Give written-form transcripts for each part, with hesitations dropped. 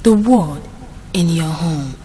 the word in your home.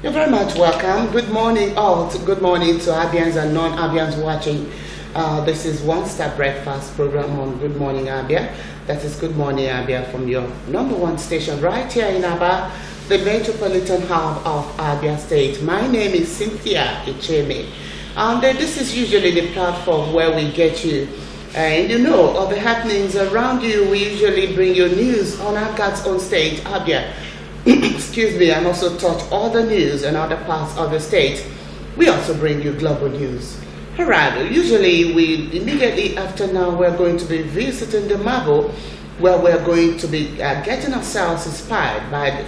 You're very much welcome. Good morning all. Good morning to Abians and non-Abians watching. This is One Star Breakfast program on Good Morning Abia. That is Good Morning Abia from your #1 station right here in Abia, the metropolitan hub of Abia State. My name is Cynthia Icheme, and this is usually the platform where we get you and you know of the happenings around you. We usually bring you news on our God's own state, Abia. Excuse me, and also touch all the news in other parts of the state. We also bring you global news. Alright, usually immediately after now we're going to be visiting the Mabo, where we're going to be getting ourselves inspired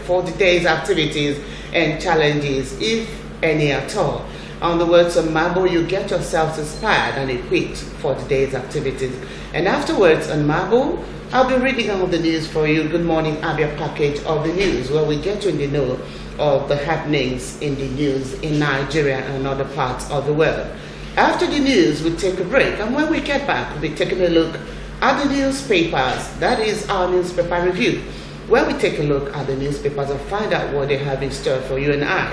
for the day's activities and challenges, if any at all. On the words of Mabo, you get yourselves inspired and equipped for the day's activities. And afterwards on Mabo, I'll be reading out the news for you. Good Morning Abia package of the news, where we get you in the know of the happenings in the news in Nigeria and other parts of the world. After the news, we take a break, and when we get back, we'll be taking a look at the newspapers. That is our newspaper review, where we take a look at the newspapers and find out what they have in store for you and I.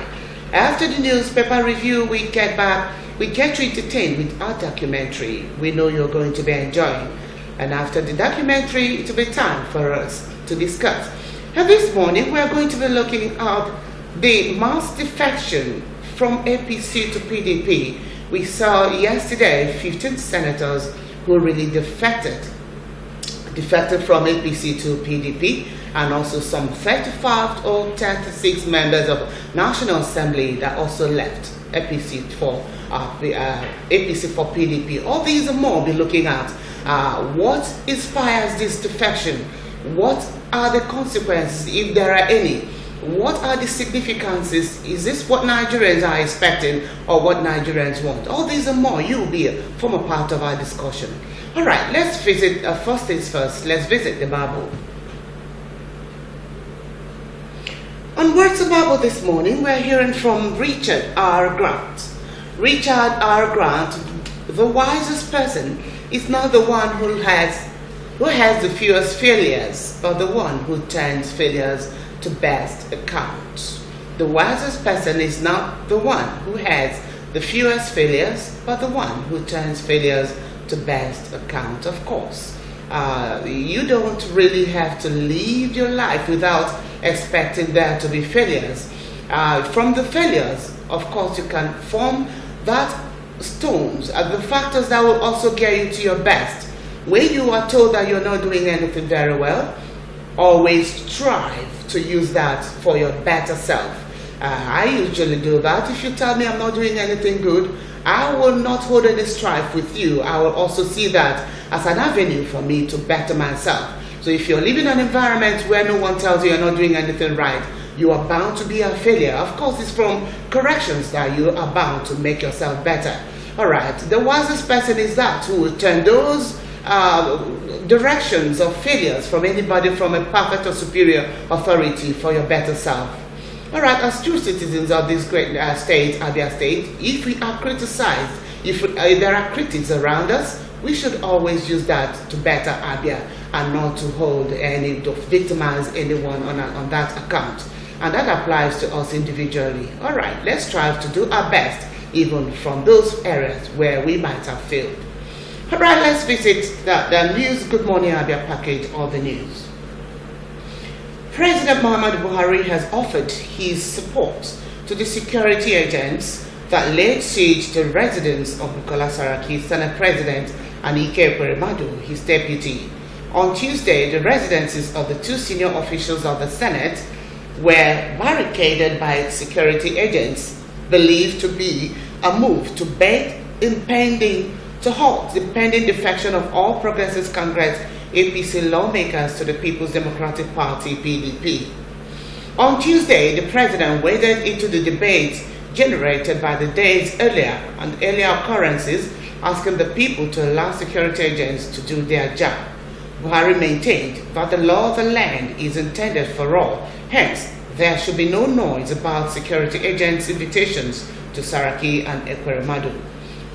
After the newspaper review, we get back, we get you entertained with our documentary we know you're going to be enjoying. And after the documentary, it will be time for us to discuss. And this morning, we are going to be looking at the mass defection from APC to PDP. We saw yesterday 15 senators who really defected from APC to PDP, and also some 35 or 36 members of National Assembly that also left APC for PDP. All these and more we'll be looking at. What inspires this defection? What are the consequences, if there are any? What are the significances? Is this what Nigerians are expecting or what Nigerians want? All these and more, you will form a part of our discussion. All right, let's visit, first things first, let's visit the Bible. On Words of Bible this morning, we're hearing from Richard R. Grant. Richard R. Grant, the wisest person, is not the one who has the fewest failures, but the one who turns failures to best account. The wisest person is not the one who has the fewest failures, but the one who turns failures to best account. Of course, you don't really have to live your life without expecting there to be failures. From the failures, of course, you can form that stones are the factors that will also get you to your best. When you are told that you're not doing anything very well, always strive to use that for your better self. I usually do that. If you tell me I'm not doing anything good, I will not hold any strife with you. I will also see that as an avenue for me to better myself. So if you're living in an environment where no one tells you you're not doing anything right, you are bound to be a failure. Of course, it's from corrections that you are bound to make yourself better. All right, the wisest person is that who will turn those directions of failures from anybody from a perfect or superior authority for your better self. All right, as true citizens of this great state, Abia State, if we are criticized, if there are critics around us, we should always use that to better Abia and not to hold any, to victimize anyone on that account. And that applies to us individually. All right, let's strive to do our best, even from those areas where we might have failed. All right, let's visit the news. Good Morning Abia package of the news. President Muhammadu Buhari has offered his support to the security agents that laid siege to residents of Bukola Saraki, Senate President, and Ike Ekweremadu, his deputy. On Tuesday, the residences of the two senior officials of the Senate were barricaded by its security agents, believed to be a move to halt the pending defection of All Progressives Congress APC lawmakers to the People's Democratic Party PDP. On Tuesday, the president waded into the debates generated by the days earlier and earlier occurrences, asking the people to allow security agents to do their job. Buhari maintained that the law of the land is intended for all, hence there should be no noise about security agents' invitations to Saraki and Ekweremadu.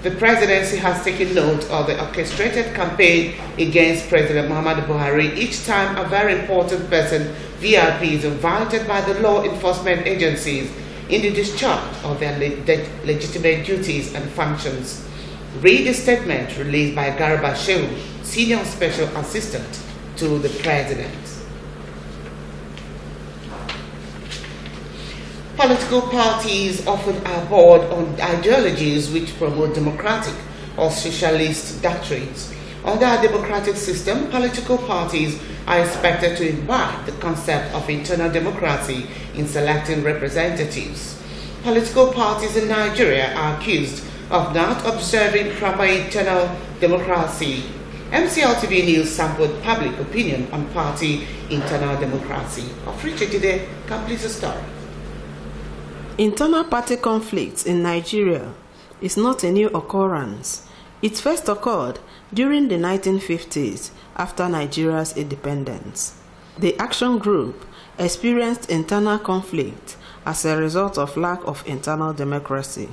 The presidency has taken note of the orchestrated campaign against President Muhammadu Buhari each time a very important person, VIP, is invited by the law enforcement agencies in the discharge of their legitimate duties and functions. Read the statement released by Garba Shehu, Senior Special Assistant to the President. Political parties often are bored on ideologies which promote democratic or socialist doctrines. Under our democratic system, political parties are expected to imbibe the concept of internal democracy in selecting representatives. Political parties in Nigeria are accused of not observing proper internal democracy. MCLTV News sampled public opinion on party internal democracy. Afriche today completes the story. Internal party conflicts in Nigeria is not a new occurrence. It first occurred during the 1950s after Nigeria's independence. The Action Group experienced internal conflict as a result of lack of internal democracy.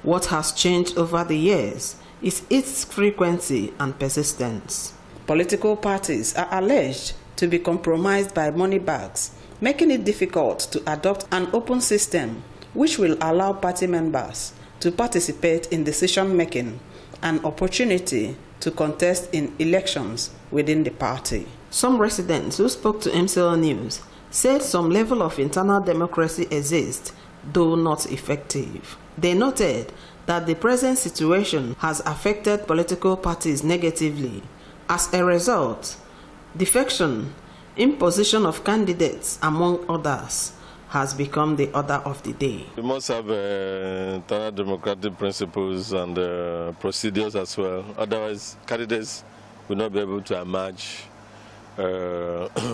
What has changed over the years is its frequency and persistence. Political parties are alleged to be compromised by money bags, making it difficult to adopt an open system which will allow party members to participate in decision-making and opportunity to contest in elections within the party. Some residents who spoke to MCL News said some level of internal democracy exists, though not effective. They noted that the present situation has affected political parties negatively. As a result, defection, imposition of candidates, among others, has become the order of the day. We must have internal democratic principles and procedures as well. Otherwise, candidates will not be able to emerge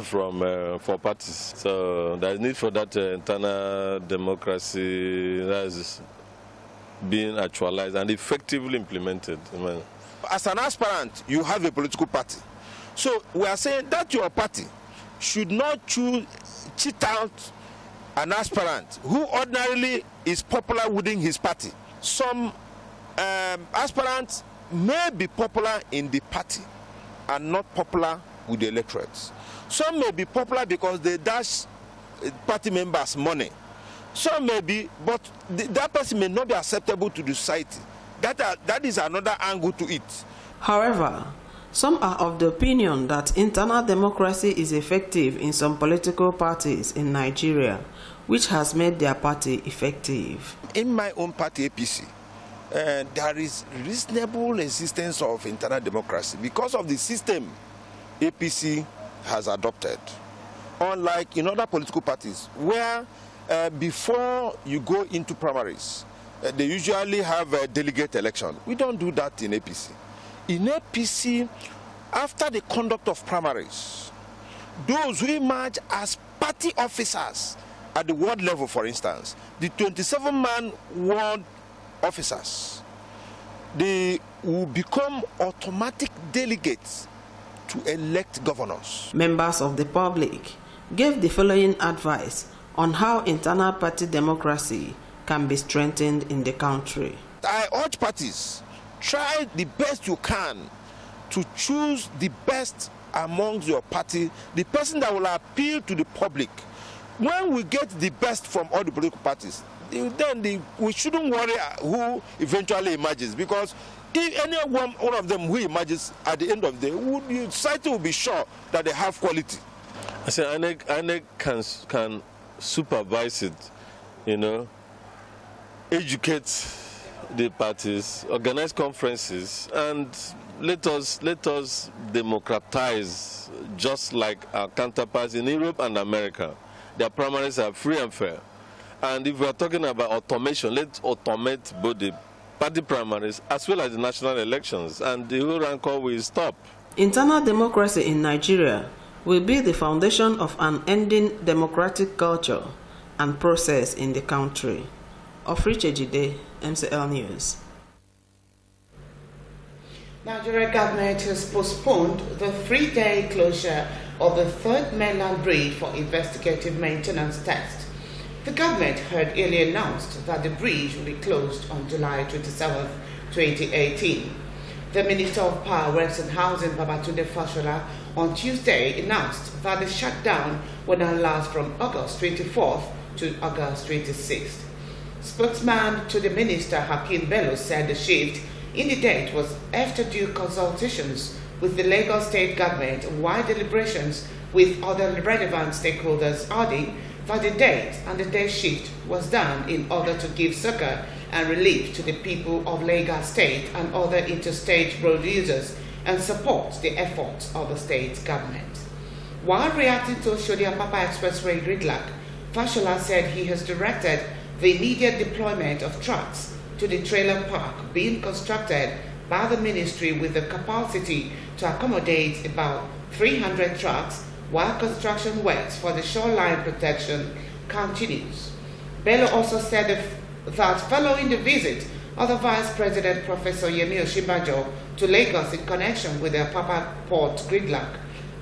for parties. So there is need for that internal democracy that is being actualized and effectively implemented. As an aspirant, you have a political party. So we are saying that your party should not cheat out an aspirant who ordinarily is popular within his party. Some aspirants may be popular in the party and not popular with the electorates. Some may be popular because they dash party members money. Some may be, but that person may not be acceptable to the society. That is another angle to it. However, some are of the opinion that internal democracy is effective in some political parties in Nigeria, which has made their party effective. In my own party, APC, there is reasonable existence of internal democracy because of the system APC has adopted. Unlike in other political parties, where before you go into primaries, they usually have a delegate election. We don't do that in APC. In APC, after the conduct of primaries, those who emerge as party officers at the ward level, for instance, the 27-man ward officers, they will become automatic delegates to elect governors. Members of the public gave the following advice on how internal party democracy can be strengthened in the country. I urge parties, try the best you can to choose the best amongst your party, the person that will appeal to the public. When we get the best from all the political parties, then we shouldn't worry who eventually emerges, because if any one of them who emerges at the end of the day, society will be sure that they have quality. I say INEC can supervise it, educate the parties, organize conferences, and let us democratize, just like our counterparts in Europe and America. Their primaries are free and fair. And if we are talking about automation, let's automate both the party primaries as well as the national elections, and the whole rancor will stop. Internal democracy in Nigeria will be the foundation of an ending democratic culture and process in the country. Ofriche Jide, MCL News. Nigeria government has postponed the 3-day closure of the third mainland bridge for investigative maintenance test. The government had earlier announced that the bridge will be closed on July 27, 2018. The Minister of Power, Works and Housing, Babatunde Fashola, on Tuesday announced that the shutdown will now last from August 24th to August 26th. Spokesman to the Minister, Hakeem Bello, said the shift in the date was after due consultations with the Lagos State government while deliberations with other relevant stakeholders, adding that the date and the day shift was done in order to give succor and relief to the people of Lagos State and other interstate road users and support the efforts of the state government. While reacting to Shodi-Apapa Expressway gridlock, Fashola said he has directed the immediate deployment of trucks to the trailer park being constructed by the ministry with the capacity to accommodate about 300 trucks while construction works for the shoreline protection continues. Bello also said that following the visit of the Vice President Professor Yemi Osinbajo to Lagos in connection with the Apapa Port gridlock,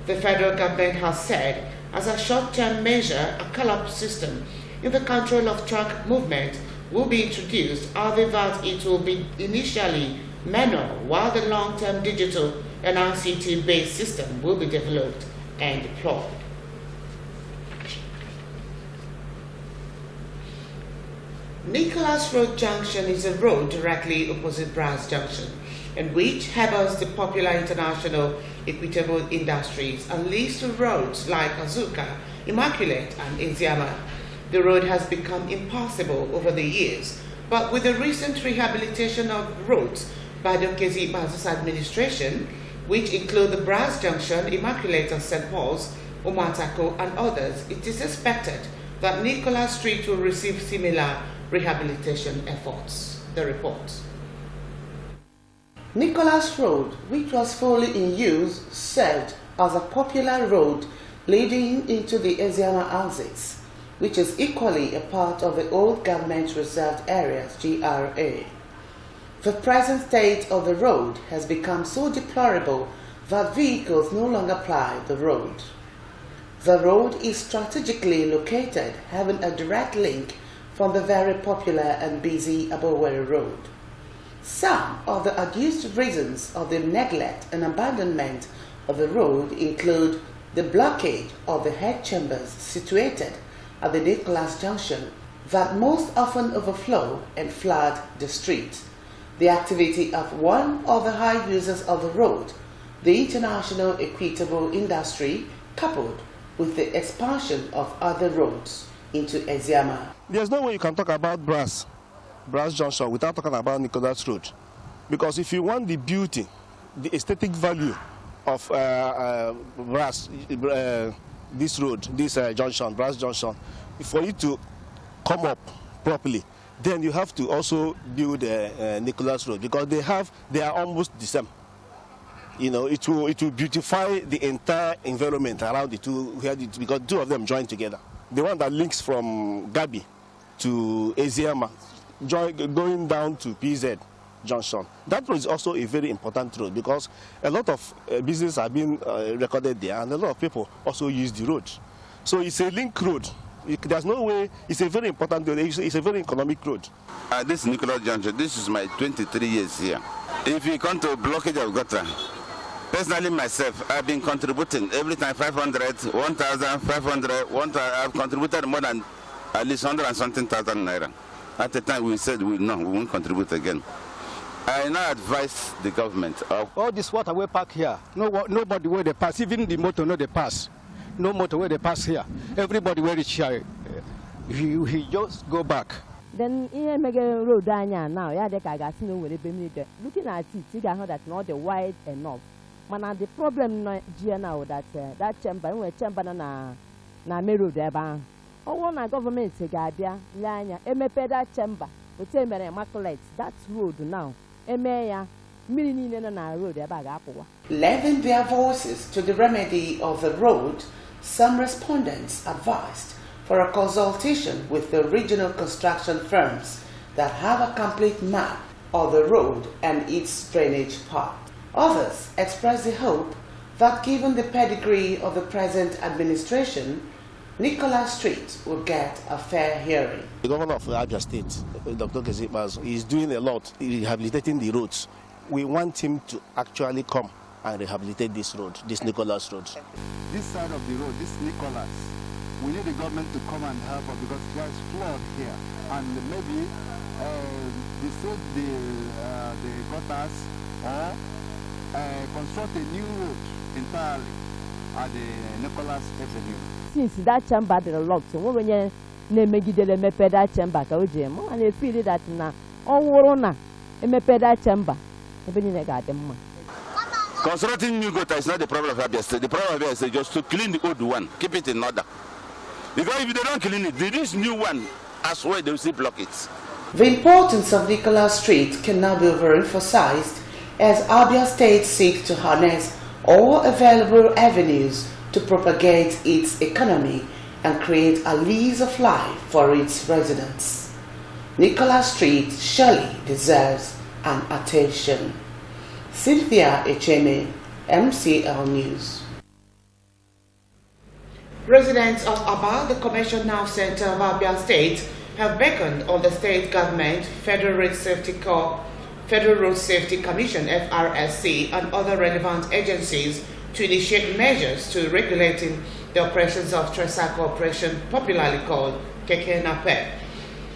the federal government has said as a short-term measure a call-up system in the control of truck movement will be introduced, other that it will be initially manual, while the long-term digital and ICT-based system will be developed and deployed. Nicholas Road Junction is a road directly opposite Brass Junction, in which harbours the popular international equitable industries and leads to roads like Azuka, Immaculate and Eziama. The road has become impassable over the years, but with the recent rehabilitation of roads by the Okezi Bazus administration, which include the Brass Junction, Immaculate and St. Paul's, Umatako and others, it is expected that Nicholas Street will receive similar rehabilitation efforts. The report. Nicholas Road, which was fully in use, served as a popular road leading into the Eziama houses, which is equally a part of the old government reserved areas, GRA. The present state of the road has become so deplorable that vehicles no longer ply the road. The road is strategically located, having a direct link from the very popular and busy Aboweri Road. Some of the adduced reasons of the neglect and abandonment of the road include the blockade of the head chambers situated at the Nicholas Junction that most often overflow and flood the street, the activity of one of the high users of the road, the international equitable industry, coupled with the expansion of other roads into Eziama. There's no way you can talk about Brass Junction without talking about Nicholas Road. Because if you want the beauty, the aesthetic value of this road, this junction, Brass Junction, for it to come up properly, then you have to also build Nicholas Road, because they are almost the same. You know, it will beautify the entire environment around the two, because two of them join together. The one that links from Gabi to Eziama, going down to PZ Junction. That road is also a very important road, because a lot of business are being recorded there, and a lot of people also use the road. So it's a link road. There's no way. It's a very important road. It's a very economic road. This is Nicholas Junction. This is my 23 years here. If you come to blockage of gutter, personally myself, I've been contributing every time 500, 1,500, 1,000. I've contributed more than at least 100 and something thousand naira. At the time we said we won't contribute again. I now advise the government of all this waterway park here. Nobody where they pass, even the motor no they pass. No motor where they pass here. Everybody where it's here. He just go back. Then in mega road now, yeah, they got no way looking at it, you got that not the wide enough. Man, the problem now that that chamber, we chamber na me road there. Oh, one government say Abia, Lanya, emepe that chamber, we tell me immaculate that road now, emeya, million na road there bag apple. Lending their voices to the remedy of the road, some respondents advised for a consultation with the regional construction firms that have a complete map of the road and its drainage path. Others expressed the hope that given the pedigree of the present administration, Nicholas Street will get a fair hearing. The governor of Abia State, Dr. Kezikbazo, is doing a lot in rehabilitating the roads. We want him to actually come and rehabilitate this road, this Nicholas Road. This side of the road, this Nicholas, we need the government to come and help us because there's flood here. And maybe the gutters or construct a new road entirely at the Nicholas Avenue. Since that chamber is locked, so when you mepe that chamber, and they feel that now, all na mepe that chamber, Constructing new gutter is not the problem of Abia State. The problem of Abia State is just to clean the old one, keep it in order. Because if they don't clean it, this new one, as well, they will still block it. The importance of Nicholas Street can now be overemphasized as Abia State seeks to harness all available avenues to propagate its economy and create a lease of life for its residents. Nicholas Street surely deserves an attention. Cynthia Echeme, MCL News. Residents of Abia, the Commercial Nav Center of Abia State, have beckoned on the state government, Federal Road Safety Commission (FRSC) and other relevant agencies to initiate measures to regulating the operations of tricycle operation, popularly called Keke Napep.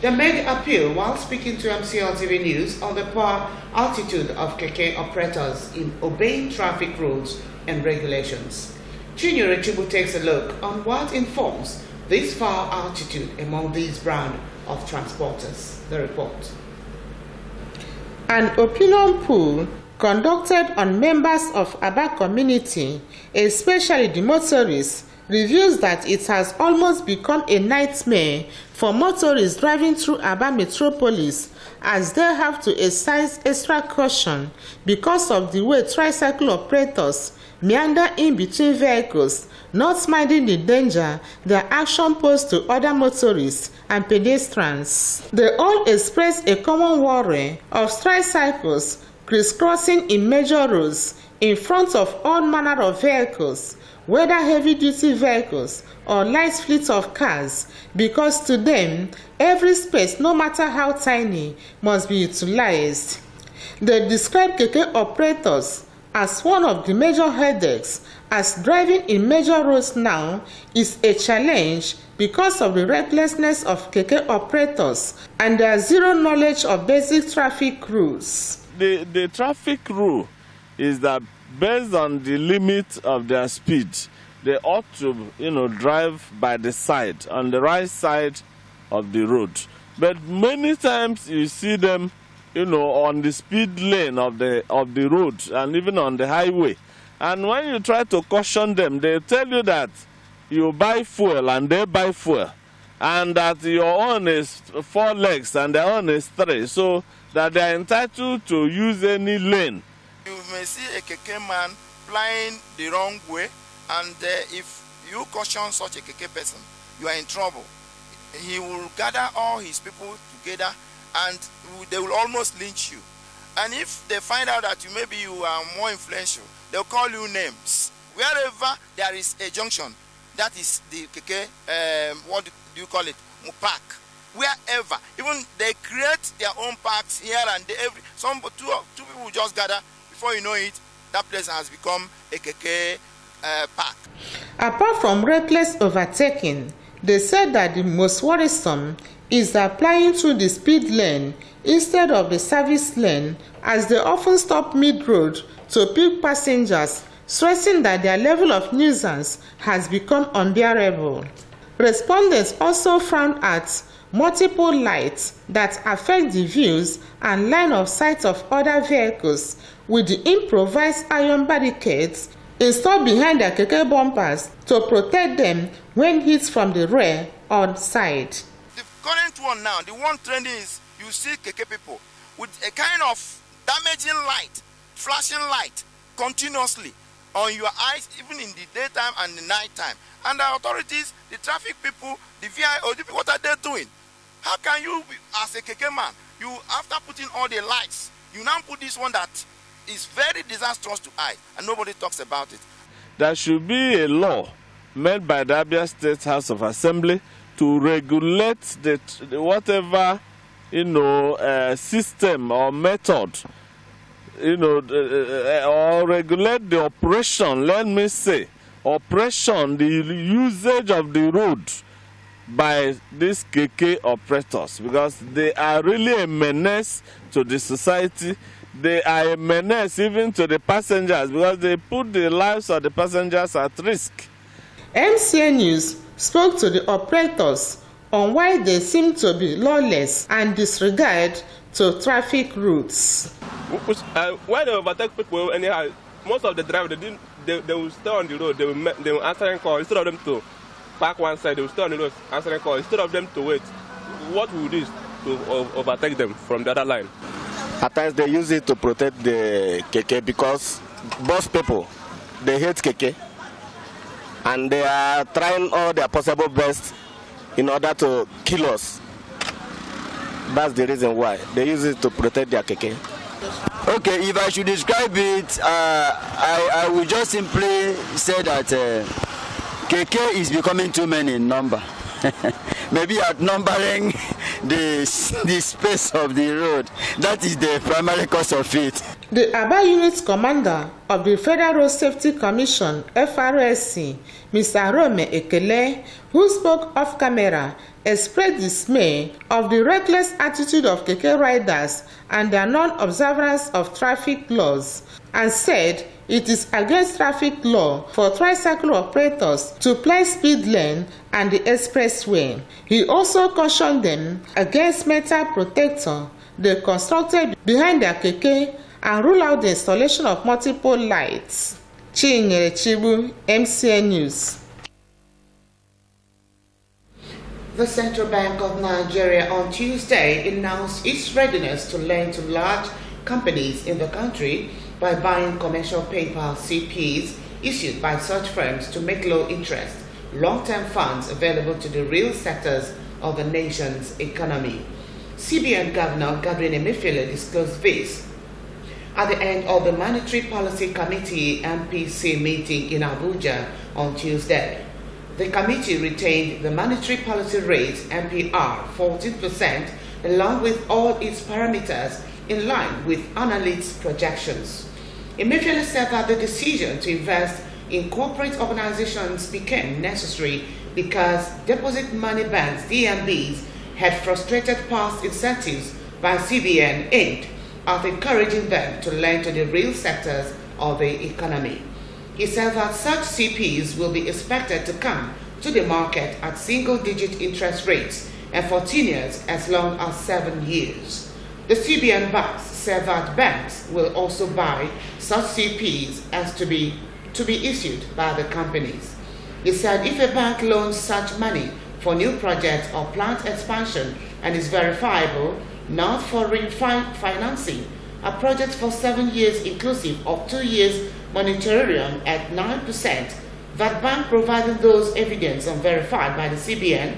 They made appeal while speaking to MCL TV News on the poor altitude of Keke operators in obeying traffic rules and regulations. Junior Chibu takes a look on what informs this far altitude among these brand of transporters. The report. An opinion poll conducted on members of Abia community, especially the motorists, reveals that it has almost become a nightmare for motorists driving through Abia metropolis as they have to exercise extra caution because of the way tricycle operators meander in between vehicles, not minding the danger their action poses to other motorists and pedestrians. They all express a common worry of tricycles crisscrossing in major roads in front of all manner of vehicles, whether heavy-duty vehicles or light fleet of cars, because to them, every space, no matter how tiny, must be utilized. They describe Keke operators as one of the major headaches, as driving in major roads now is a challenge because of the recklessness of Keke operators and their zero knowledge of basic traffic rules. The traffic rule is that based on the limit of their speed, they ought to, drive by the side, on the right side of the road. But many times you see them, on the speed lane of the road and even on the highway. And when you try to caution them, they tell you that you buy fuel and they buy fuel, and that your own is 4 legs and their own is 3, so that they are entitled to use any lane. You may see a Keke man flying the wrong way, and if you caution such a Keke person, you are in trouble. He will gather all his people together and they will almost lynch you. And if they find out that maybe you are more influential, they'll call you names. Wherever there is a junction, that is the Keke, what do you call it, park. Wherever, even they create their own parks here and there. Two people just gather. Before you know it, that place has become a Keke park. Apart from reckless overtaking, they said that the most worrisome is applying through the speed lane instead of the service lane, as they often stop mid-road to pick passengers, stressing that their level of nuisance has become unbearable. Respondents also frowned at multiple lights that affect the views and line of sight of other vehicles with the improvised iron barricades installed behind the keke bumpers to protect them when hit from the rear or side. The current one now, the one trending is you see keke people with a kind of damaging light, flashing light continuously on your eyes, even in the daytime and the night time. And the authorities, the traffic people, the VIO, what are they doing? How can you, as a keke man, you after putting all the lights, you now put this one that is very disastrous to eyes, and nobody talks about it. There should be a law made by the Abia State House of Assembly to regulate the whatever system or method, or regulate the operation. Let me say, operation, the usage of the road by these keke operators, because they are really a menace to the society. They are a menace even to the passengers because they put the lives of the passengers at risk. MCN News spoke to the operators on why they seem to be lawless and disregard to traffic routes. When they overtake people, anyhow, most of the drivers they will stay on the road. They will answer call instead of them to park one side. They will stay on the road answering call instead of them to wait. What will this to overtake them from the other line? At times they use it to protect the keke because both people, they hate keke and they are trying all their possible best in order to kill us. That's the reason why they use it to protect their keke. Okay, if I should describe it, I will just simply say that keke is becoming too many in number. Maybe outnumbering the space of the road. That is the primary cause of it. The Abia Unit Commander of the Federal Road Safety Commission, FRSC, Mr. Rome Ekele, who spoke off camera, expressed dismay of the reckless attitude of keke riders and their non-observance of traffic laws, and said it is against traffic law for tricycle operators to place speed lane and the expressway. He also cautioned them against metal protector they constructed behind their keke and ruled out the installation of multiple lights. Chinyere Chibu, MCN News. The Central Bank of Nigeria on Tuesday announced its readiness to lend to large companies in the country by buying commercial paper CPs issued by such firms to make low-interest, long-term funds available to the real sectors of the nation's economy. CBN Governor Gabriel Emefiele disclosed this at the end of the Monetary Policy Committee MPC meeting in Abuja on Tuesday. The committee retained the monetary policy rate MPR 14% along with all its parameters in line with analysts' projections. Emefiele said that the decision to invest in corporate organizations became necessary because deposit money banks (DMBs) had frustrated past incentives by CBN aimed at encouraging them to lend to the real sectors of the economy. He said that such CPs will be expected to come to the market at single-digit interest rates and for tenures as long as 7 years. The CBN banks said that banks will also buy such CPs as to be issued by the companies. He said if a bank loans such money for new projects or plant expansion and is verifiable, not for refinancing, a project for 7 years inclusive of 2 years moratorium at 9%, that bank providing those evidence and verified by the CBN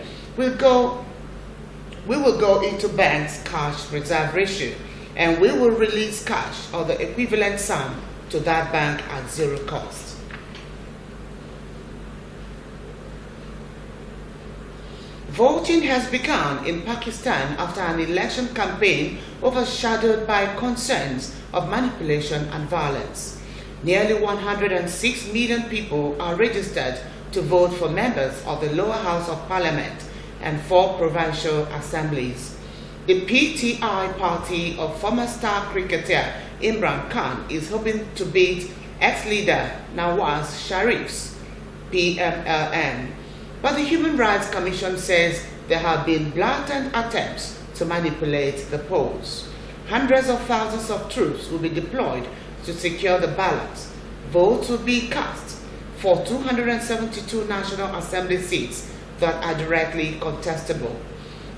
we will go into bank's cash reserve ratio and we will release cash or the equivalent sum to that bank at zero cost. Voting has begun in Pakistan after an election campaign overshadowed by concerns of manipulation and violence. Nearly 106 million people are registered to vote for members of the lower house of parliament and 4 provincial assemblies. The PTI party of former star cricketer Imran Khan is hoping to beat ex-leader Nawaz Sharif's PMLN. But the Human Rights Commission says there have been blatant attempts to manipulate the polls. Hundreds of thousands of troops will be deployed to secure the ballots. Votes will be cast for 272 National Assembly seats that are directly contestable.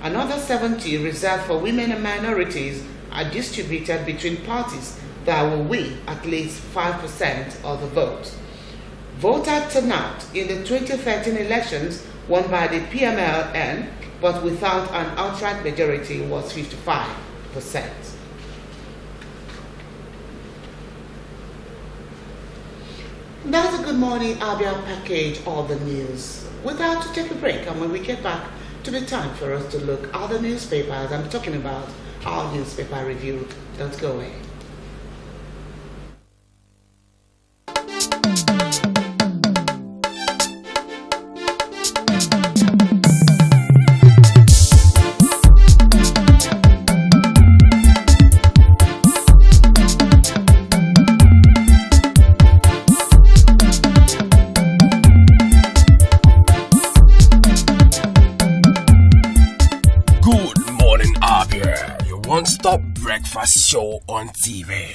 Another 70 reserved for women and minorities are distributed between parties that will win at least 5% of the vote. Voter turnout in the 2013 elections won by the PMLN, but without an outright majority, was 55%. That's a Good Morning Abia package of the news. We're going to take a break, and when we get back, to be time for us to look at the newspapers. I'm talking about our newspaper review. Don't go away. One-stop breakfast show on TV.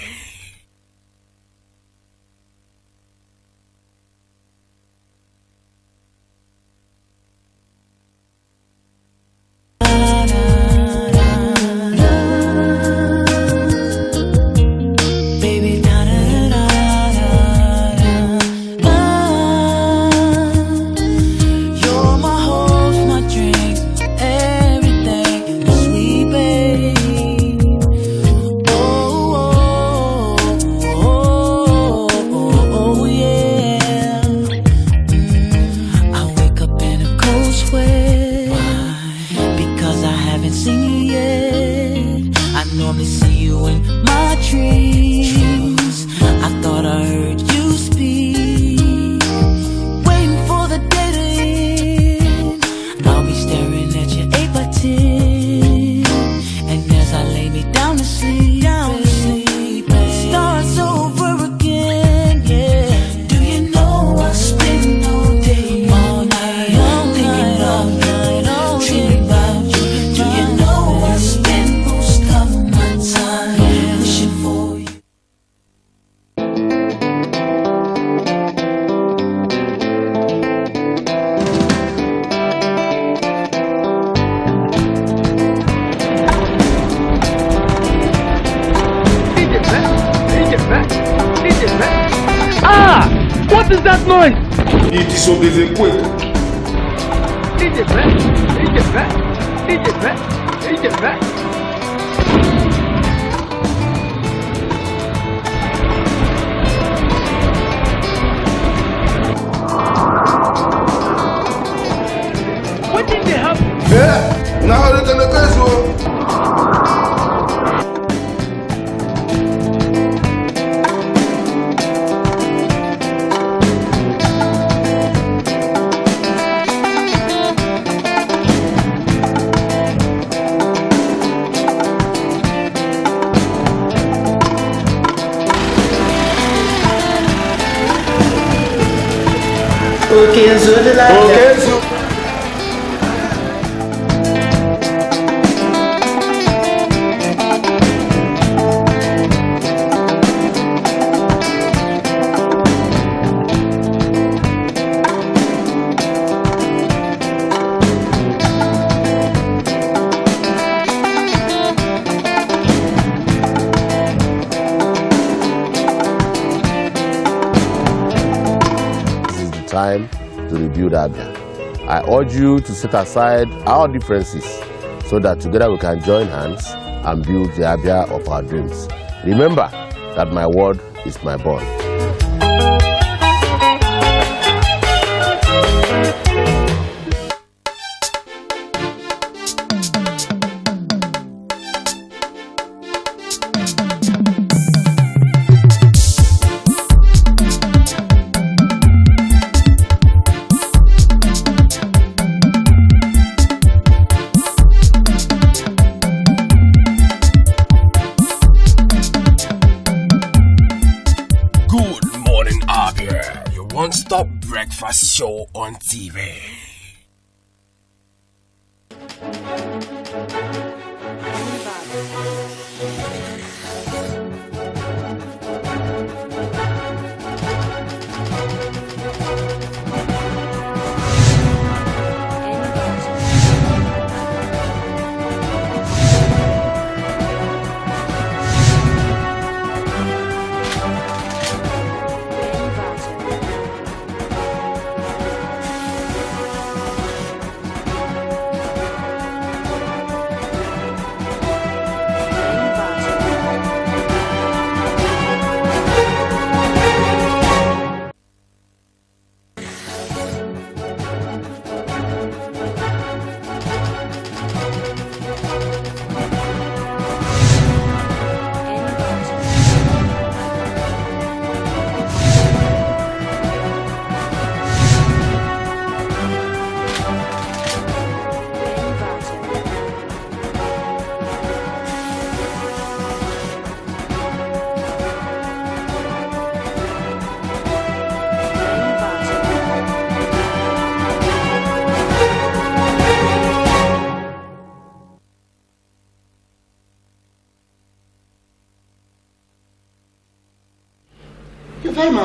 Time to rebuild Abia. I urge you to set aside our differences so that together we can join hands and build the Abia of our dreams. Remember that my word is my bond. One-stop breakfast show on TV.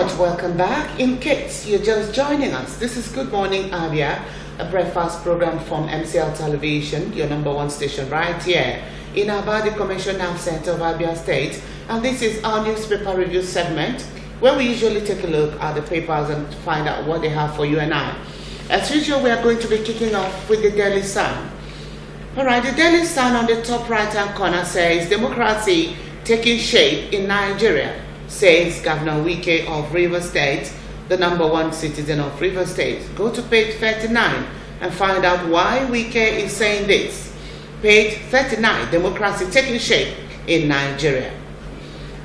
right, welcome back. In case you're just joining us, this is Good Morning Abia, a breakfast program from MCL Television, your number one station right here in Abia, the Commercial Center of Abia State. And this is our newspaper review segment, where we usually take a look at the papers and find out what they have for you and I. As usual, we are going to be kicking off with the Daily Sun. All right, the Daily Sun on the top right-hand corner says, democracy taking shape in Nigeria, says Governor Wike of Rivers State, the number one citizen of Rivers State. Go to page 39 and find out why Wike is saying this. Page 39, democracy taking shape in Nigeria.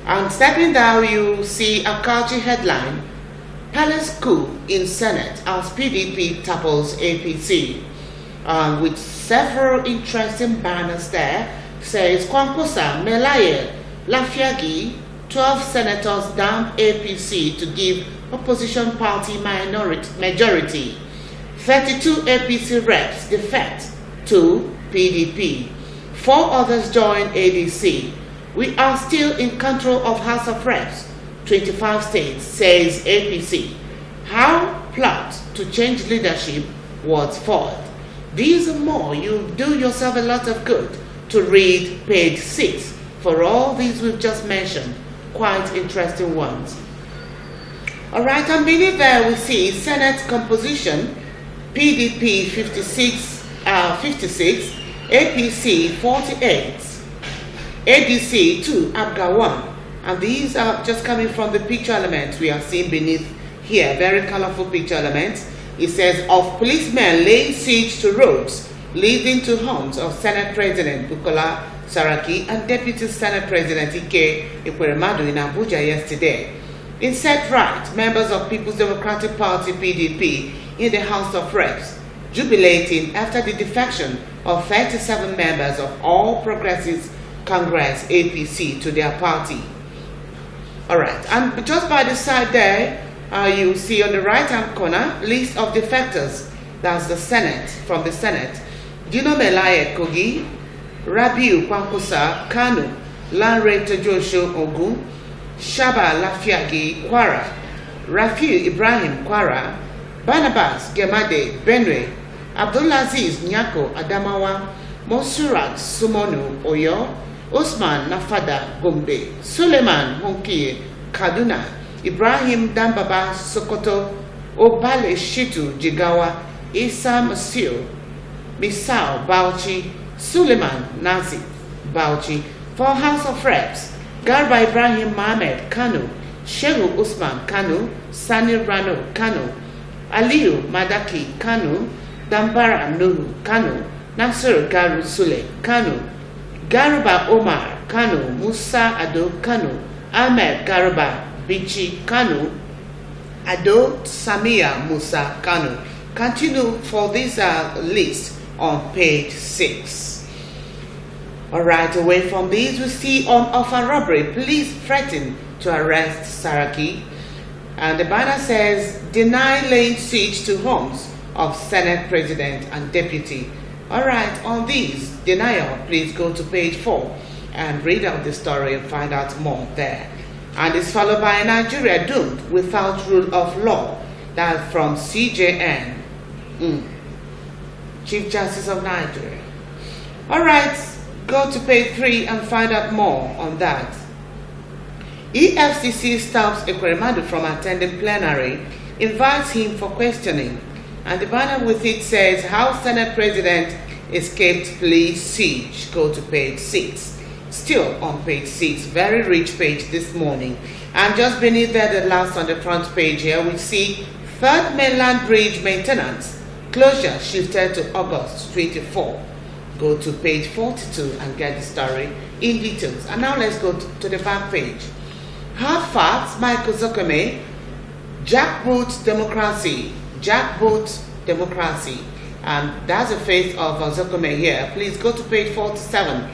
And stepping down, you see a culture headline, Palace coup in Senate as PDP topples APC. With several interesting banners there, says Kwankwasa, Melaye, Lafiagi, 12 senators dump APC to give opposition party majority. 32 APC reps defect to PDP. 4 others join ADC. We are still in control of House of Reps, 25 states, says APC. How plot to change leadership was fought. These and more, you do yourself a lot of good to read page 6 for all these we've just mentioned. Quite interesting ones. Alright, and beneath there we see Senate composition, PDP 56, APC 48, ADC 2, ABGA 1. And these are just coming from the picture elements we are seeing beneath here. Very colorful picture elements. It says, of policemen laying siege to roads leading to homes of Senate President Bukola Saraki and Deputy Senate President Ike Ekweremadu in Abuja yesterday. In set right, members of People's Democratic Party PDP in the House of Reps jubilating after the defection of 37 members of All Progressives Congress APC to their party. Alright, and just by the side there, you see on the right hand corner list of defectors. That's the Senate, from the Senate. Dino Melaye Kogi, Rabiu Kwankwasa Kanu, Lanre Tejosho Ogun, Shaba Lafiagi Kwara, Rafiu Ibrahim Kwara, Barnabas Gemade Benue, Abdulaziz Nyako Adamawa, Monsurat Sumonu Oyo, Osman Nafada Gombe, Suleiman Honkie Kaduna, Ibrahim Dambaba Sokoto, Obale Shitu Jigawa, Isa Masio, Misao Bauchi, Suleiman Nazi Bauchi. For House of Reps, Garba Ibrahim Mohamed Kanu, Shehu Usman Kanu, Sani Rano Kanu, Aliyu Madaki Kanu, Dambara Nuhu Kanu, Nasir Garu Sule Kanu, Garuba Omar Kanu, Musa Ado Kanu, Ahmed Garuba Bichi Kanu, Ado Samia Musa Kanu. Continue for this list on page 6. Alright, away from these, we see on offer robbery, police threaten to arrest Saraki. And the banner says, deny laying siege to homes of Senate President and Deputy. Alright, on these, denial, please go to page 4 and read out the story and find out more there. And it's followed by Nigeria doomed without rule of law. That's from CJN, Chief Justice of Nigeria. Alright, go to page 3 and find out more on that. EFCC stops Ekweremadu from attending plenary, invites him for questioning. And the banner with it says, House Senate President escaped police siege. Go to page 6. Still on page 6, very rich page this morning. And just beneath there, the last on the front page here, we see Third Mainland Bridge maintenance closure shifted to August 24. Go to page 42 and get the story in details. And now let's go to the back page. Hard facts, Michael Zokome, jackboot democracy. Jackboot democracy. And that's the face of Zokome here. Please go to page 47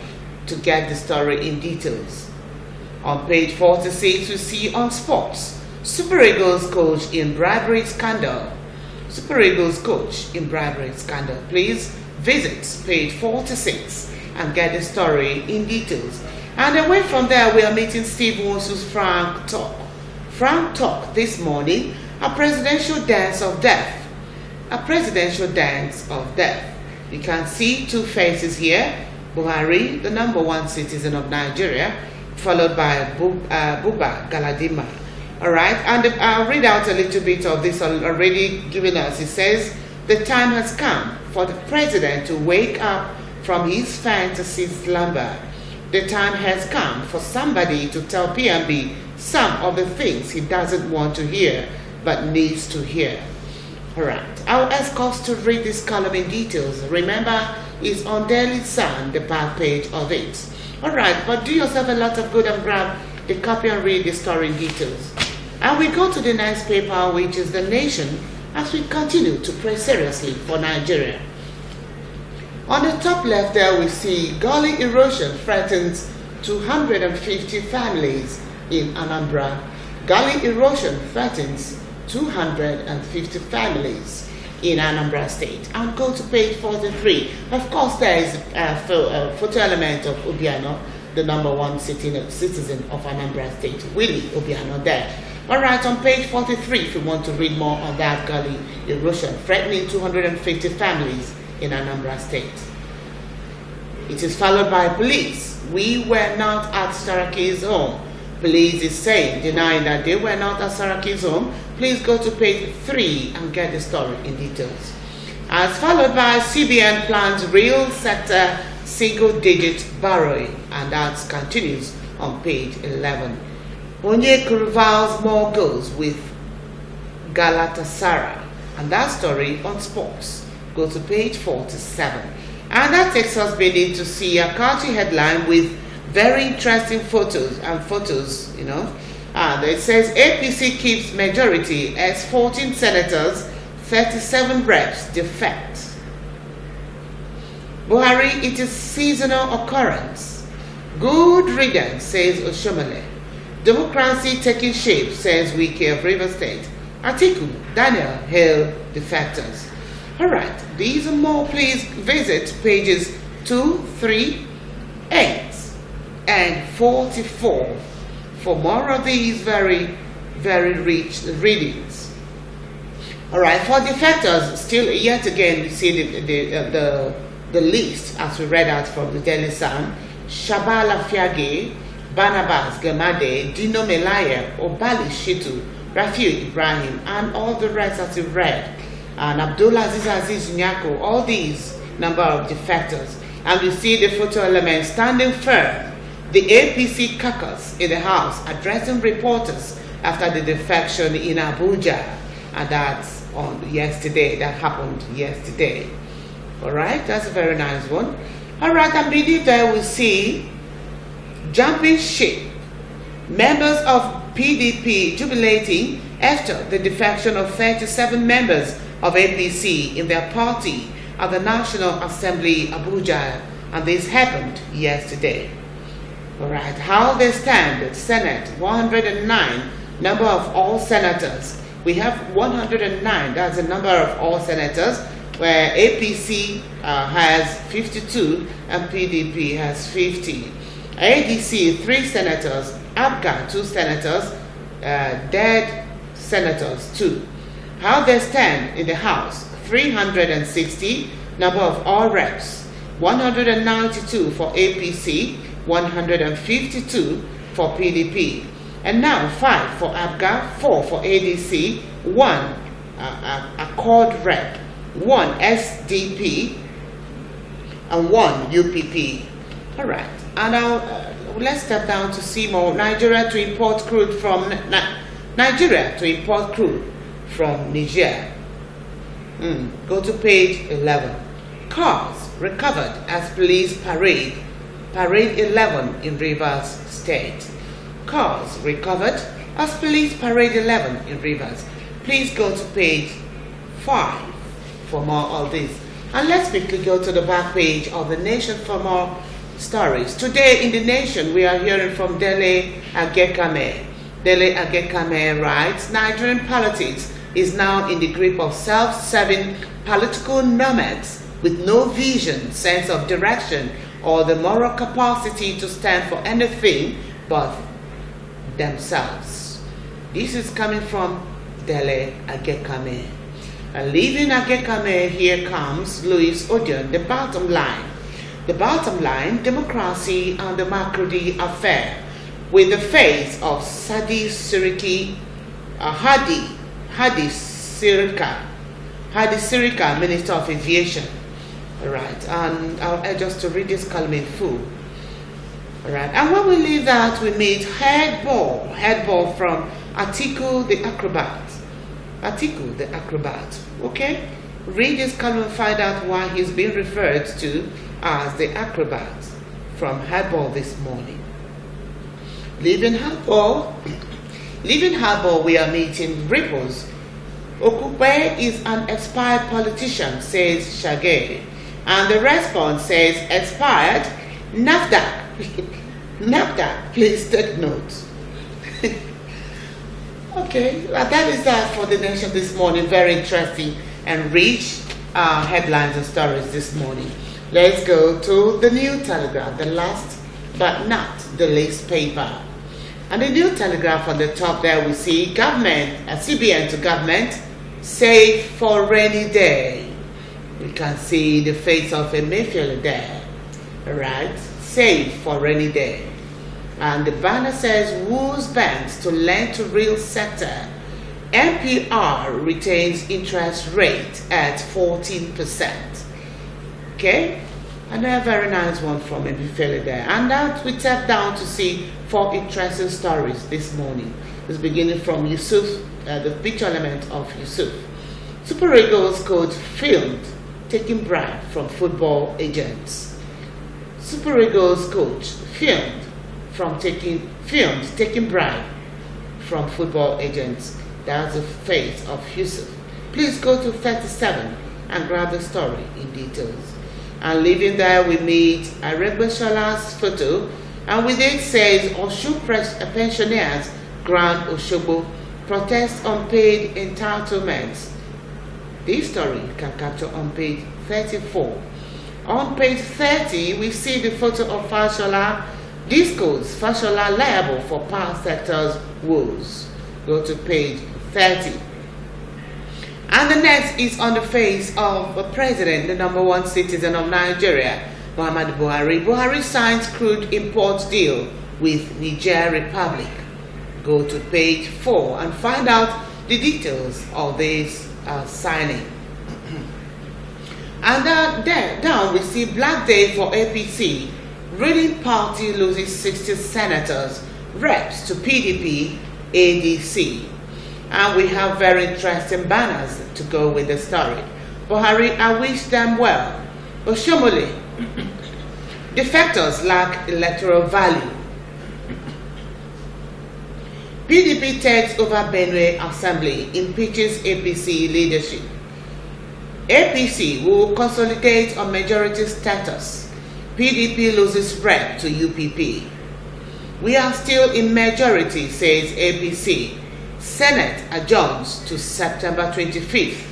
to get the story in details. On page 46, we see on sports, Super Eagles coach in bribery scandal. Super Eagles coach in bribery scandal. Please visit page 46 and get the story in details. And away from there, we are meeting Steve Wonsu's Frank Talk. Frank talk this morning, a presidential dance of death. A presidential dance of death. You can see two faces here. Buhari, the #1 citizen of Nigeria, followed by Buba Galadima. All right, and I'll read out a little bit of this already given us. It says, the time has come for the president to wake up from his fantasy slumber. The time has come for somebody to tell PMB some of the things he doesn't want to hear, but needs to hear. All right, I'll ask us to read this column in details. Remember, it's on Daily Sun, the back page of it. All right, but do yourself a lot of good and grab the copy and read the story in details. And we go to the next paper, which is The Nation, as we continue to pray seriously for Nigeria. On the top left there, we see gully erosion threatens 250 families in Anambra. Gully erosion threatens 250 families in Anambra State. I'll go to page 43. Of course, there is a photo element of Obiano, the #1 citizen of Anambra State, Willie Obiano there. All right, on page 43, if you want to read more on that gully erosion threatening 250 families in Anambra State. It is followed by police. We were not at Saraki's home. Police is saying, denying that they were not at Saraki's home. Please go to page 3 and get the story in details. As followed by CBN plans real sector single-digit borrowing, and that continues on page 11. Onyeka rivals more goals with Galatasaray, and that story on sports. Go to page 47. And that takes us beginning to see a catchy headline with very interesting photos, you know. And it says APC keeps majority as 14 senators, 37 reps defect. Buhari, it is seasonal occurrence. Good riddance, says Oshomole. Democracy taking shape, says Wike of River State. Atiku, Daniel, hail defectors. All right, these and more, please visit pages 2, 3, 8, and 44 for more of these very, very rich readings. All right, for defectors, still yet again, we see the list as we read out from the Daily Sun. Shabala Fiage, Barnabas Gamade, Dino Melaya, Obali Shitu, Rafiu Ibrahim, and all the rest as we read. And Abdullah Aziz Nyako, all these number of defectors. And we see the photo element standing firm. The APC caucus in the House addressing reporters after the defection in Abuja. And that's on yesterday. That happened yesterday. All right, that's a very nice one. All right, and beneath there we see jumping ship. Members of PDP jubilating after the defection of 37 members of APC in their party at the National Assembly Abuja, and this happened yesterday. All right, how they stand at Senate, 109, number of all senators. We have 109, that's the number of all senators, where APC has 52 and PDP has 50. ADC, 3 senators, Abga, 2 senators, dead senators, 2. How they stand in the House, 360, number of all reps, 192 for APC, 152 for PDP. And now 5 for Abga, 4 for ADC, 1 Accord rep, 1 SDP, and 1 UPP. All right, and now let's step down to see more. Nigeria to import crude from Niger. Go to page 11. Cars recovered as police parade 11 in Rivers State. Cars recovered as police parade 11 in Rivers. Please go to page 5 for more of this. And let's quickly go to the back page of The Nation for more stories. Today in The Nation, we are hearing from Dele Agekame. Dele Agekame writes, Nigerian politics is now in the grip of self-serving political nomads with no vision, sense of direction, or the moral capacity to stand for anything but themselves. This is coming from Dele Agekame. And leaving Agekame, here comes Louis Odion. The bottom line. The bottom line, democracy and the Makurdi affair. With the face of Hadi Sirika, Minister of Aviation. Alright, and I'll just to read this column in full. Alright, and when we leave that, we meet head ball from Atiku the Acrobat. Atiku the Acrobat, okay? Read this column and find out why he's being referred to as the Acrobat from Headball this morning. Leaving Headball, we are meeting Ripples. Okupe is an expired politician, says Shagay. And the response says, expired? NAFDAC. NAFDAC, please take note. Okay, that is that for the nation this morning. Very interesting and rich headlines and stories this morning. Let's go to the New Telegraph, the last but not the least paper. And the New Telegraph on the top there we see government, CBN to government, save for rainy day. We can see the face of Emefiele there. Alright, save for rainy day. And the banner says, Woos banks to lend to real sector. MPR retains interest rate at 14%. Okay? Another very nice one from Emefiele there. And that we tap down to see 4 interesting stories this morning. It's beginning from Yusuf, the picture element of Yusuf. Super Eagles coach filmed taking bribe from football agents. Super Eagles coach filmed taking bribe from football agents. That's the fate of Yusuf. Please go to 37 and grab the story in details. And leaving there, we meet Aregbeshola's photo, and with it says Oshu pensioners grant Oshobo protest unpaid entitlements. This story you can capture on page 34. On page 30, we see the photo of Fashola. Discos Fashola liable for power sector's woes. Go to page 30. And the next is on the face of the president, the #1 citizen of Nigeria, Muhammadu Buhari. Buhari signs crude import deal with Niger Republic. Go to page 4 and find out the details of this signing. And down we see Black Day for APC. Ruling party loses 60 senators, reps to PDP, ADC. And we have very interesting banners to go with the story. Buhari, I wish them well. Oshomole, defectors lack electoral value. PDP takes over Benue Assembly, impeaches APC leadership. APC will consolidate on majority status. PDP loses rep to UPP. We are still in majority, says APC. Senate adjourns to September 25th.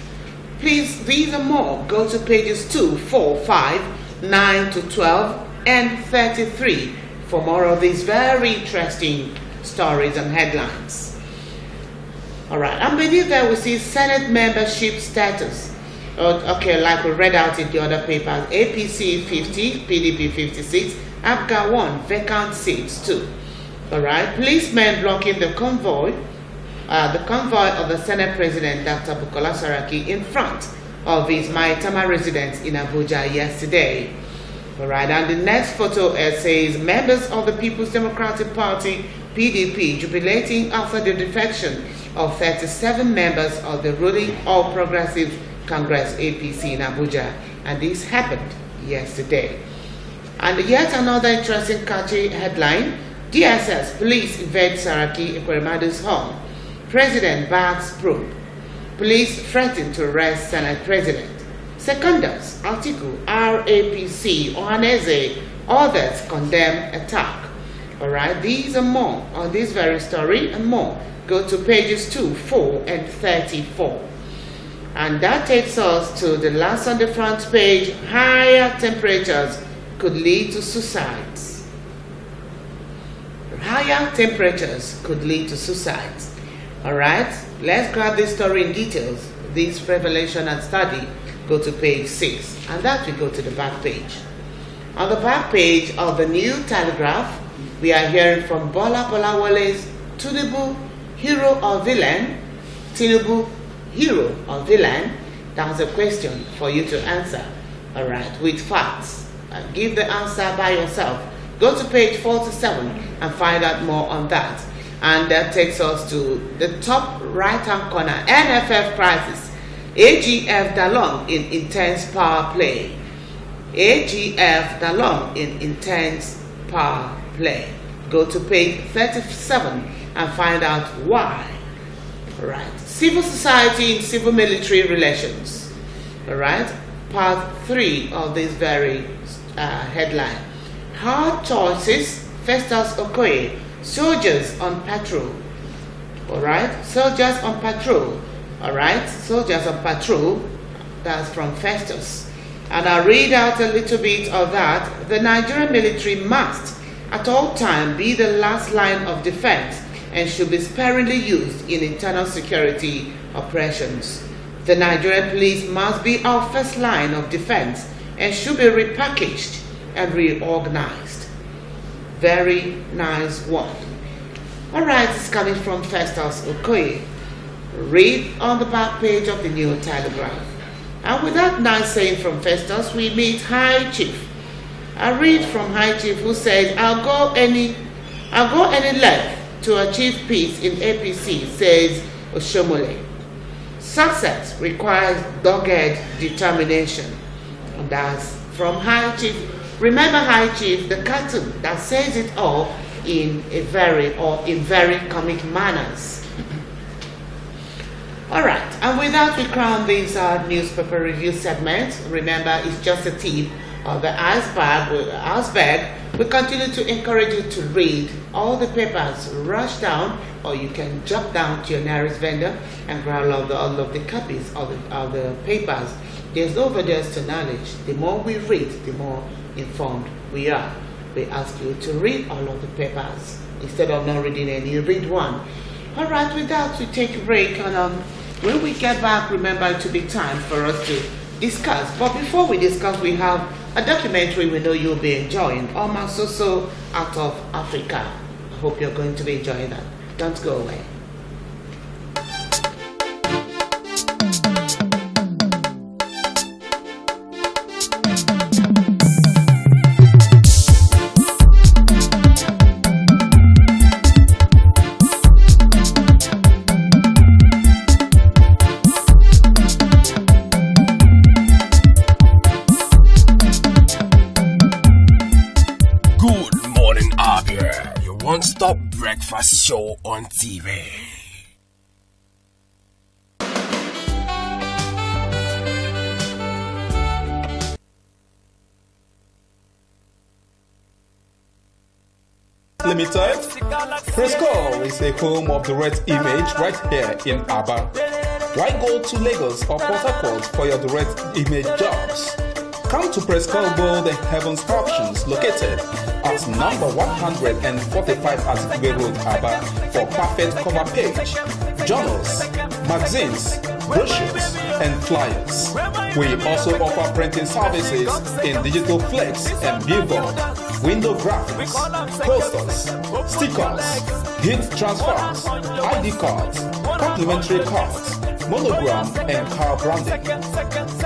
Please, these and more, go to pages 2, 4, 5, 9 to 12, and 33 for more of these very interesting stories and headlines. Alright, and beneath there we see Senate membership status. Okay, like we read out in the other papers, APC 50, PDP 56, ABGA 1, vacant seats 2. Alright, policemen blocking the convoy of the Senate President Dr. Bukola Saraki in front of his Maitama residence in Abuja yesterday. Alright, and the next photo says members of the People's Democratic Party, PDP, jubilating after the defection of 37 members of the ruling All Progressive Congress APC in Abuja, and this happened yesterday. And yet another interesting catchy headline: DSS police invade Saraki Ekweremadu's home. President backs probe. Police threaten to arrest Senate President. Secondus, article RAPC, Ohaneze, others condemn attack. Alright, these and more on this very story and more. Go to pages 2, 4, and 34. And that takes us to the last on the front page. Higher temperatures could lead to suicides. Higher temperatures could lead to suicides. All right, let's grab this story in details. This revelation and study. Go to page 6, and that we go to the back page. On the back page of the New Telegraph, we are hearing from Bola Bolawale's Tinubu, hero or villain? Tinubu, hero or villain? That's a question for you to answer. All right, with facts. Give the answer by yourself. Go to page 47 and find out more on that. And that takes us to the top right-hand corner. NFF crisis. AGF Dalong in intense power play. AGF Dalong in intense power play. Go to page 37 and find out why. All right. Civil society in civil military relations. All right. Part 3 of this very headline. Hard choices. Festus Okoye. Soldiers on patrol. All right. Soldiers on patrol. All right. Soldiers on patrol. That's from Festus. And I'll read out a little bit of that. The Nigerian military must at all times be the last line of defense and should be sparingly used in internal security operations. The Nigerian police must be our first line of defense and should be repackaged and reorganized. Very nice one. All right, it's coming from Festus Okoye. Read on the back page of the New Telegraph. And with that nice saying from Festus, we meet High Chief. I read from High Chief who said, I'll go any length to achieve peace in APC, says Oshomole. Success requires dogged determination. And that's from High Chief. Remember High Chief, the cartoon that says it all in very comic manners. All right, and with that we crown this newspaper review segment. Remember, it's just a tip of the iceberg. We continue to encourage you to read all the papers, rush down, or you can jump down to your nearest vendor and grab all of the copies of the papers. There's no overdose to knowledge. The more we read, the more informed we are. We ask you to read all of the papers. Instead of not reading any, read one. All right, with that, we take a break, and when we get back, remember it to be time for us to discuss. But before we discuss, we have a documentary we know you'll be enjoying, Oma Soso Out of Africa. I hope you're going to be enjoying that. Don't go away. Stop breakfast show on TV. Limited. Presco is a home of the red image right here in Abia. Why go to Lagos or Port Harcourt for your direct image jobs? Come to Presco Gold and Heavens Options, located at number 145 Azikiwe Road, Abia, for perfect cover page, journals, magazines, brochures, and flyers. We also offer printing services in digital flex and billboard, window graphics, posters, stickers, heat transfers, ID cards, complimentary cards, monogram, and car branding.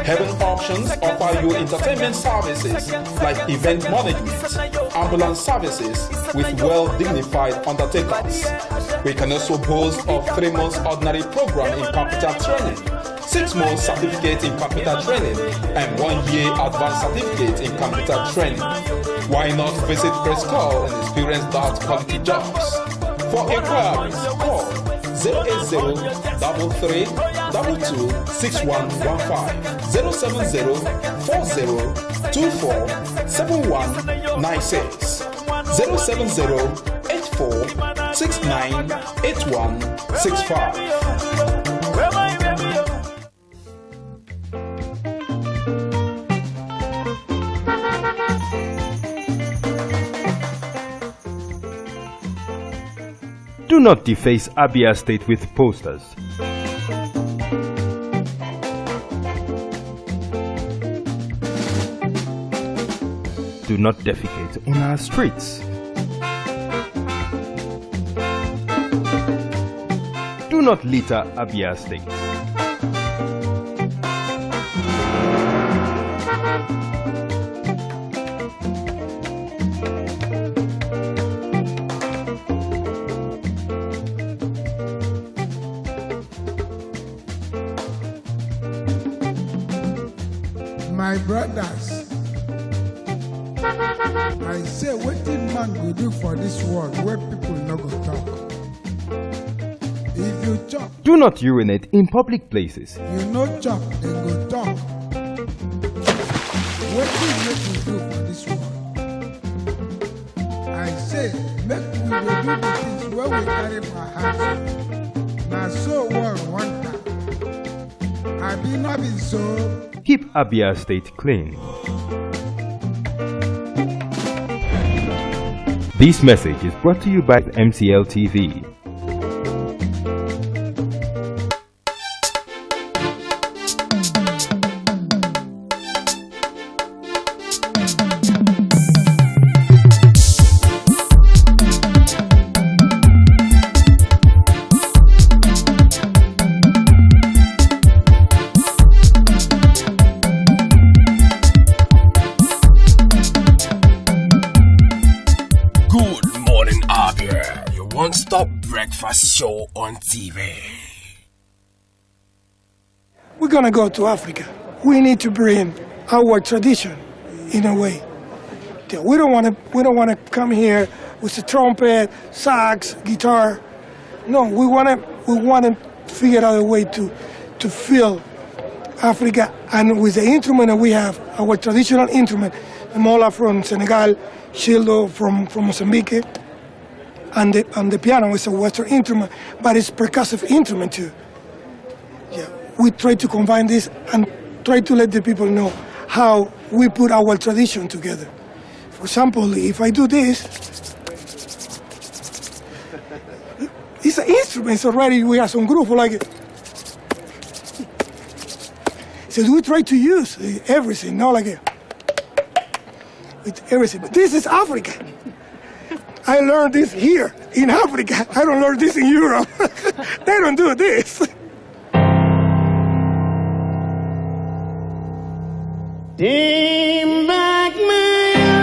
Heaven Options offer you entertainment services like event management, ambulance services with well-dignified undertakers. We can also boast of 3 months ordinary program in computer training, 6 months certificate in computer training, and 1 year advanced certificate in computer training. Why not visit Presco and experience that quality jobs? For inquiries, call 080-33-22-6115, 070-40-24-7196, 070-84-69-8165. Do not deface Abia State with posters. Do not defecate on our streets. Do not litter Abia State. My brothers, I say what did man go do for this world where people no go talk? If you chop, Do not urinate in public places. you no chop, then go talk. What did make we do for this world? I say make we dey do the things where we carry for heart. Now so world one time. I be not been so. Keep Abia State clean. This message is brought to you by MCL TV. Good morning, Abia, your one-stop breakfast show on TV. We're gonna go to Africa. We need to bring our tradition in a way. We don't wanna come here with a trumpet, sax, guitar. No, we wanna figure out a way to feel Africa, and with the instrument that we have, our traditional instrument, the mola from Senegal, shildo from Mozambique, and the piano is a Western instrument, but it's percussive instrument too. Yeah, we try to combine this and try to let the people know how we put our tradition together. For example, if I do this, it's an instrument. It's already we have some groove like it. So we try to use everything, not like it. With everything. But this is Africa. I learned this here in Africa. I don't learn this in Europe. They don't do this. Came back my old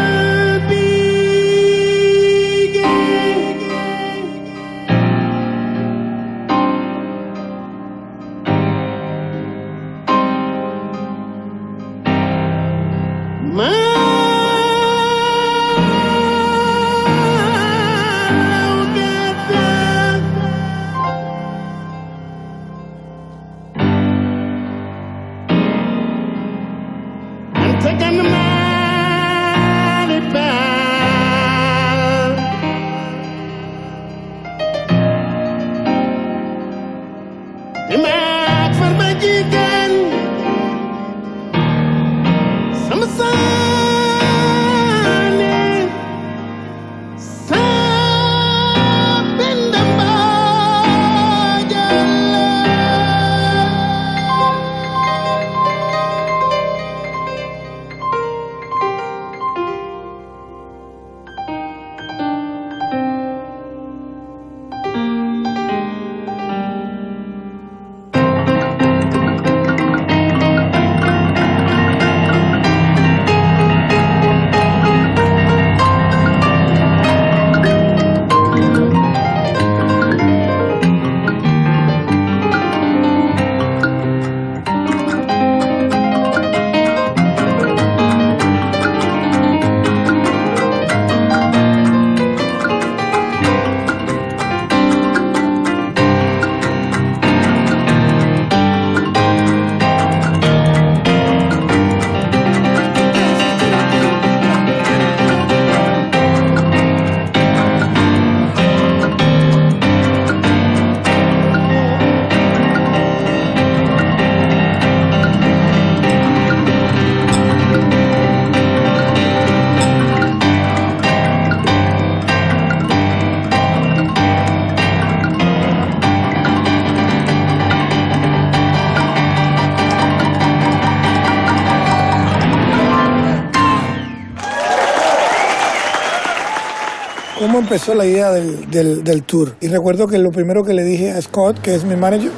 cómo empezó la idea del tour. Y recuerdo que lo primero que le dije a Scott, que es mi manager,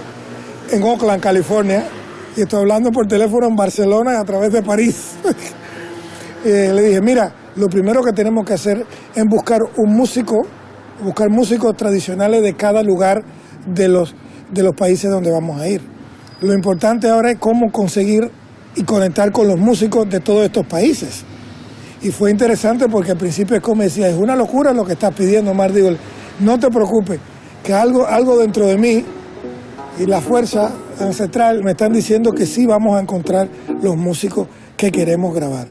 en Oakland, California, y estoy hablando por teléfono en Barcelona a través de París. Le dije, mira, lo primero que tenemos que hacer es buscar músicos tradicionales de cada lugar de los países donde vamos a ir. Lo importante ahora es cómo conseguir y conectar con los músicos de todos estos países. Y fue interesante porque al principio es como decía, es una locura lo que estás pidiendo, Mar. Digo, no te preocupes, que algo dentro de mí y la fuerza ancestral me están diciendo que sí vamos a encontrar los músicos que queremos grabar.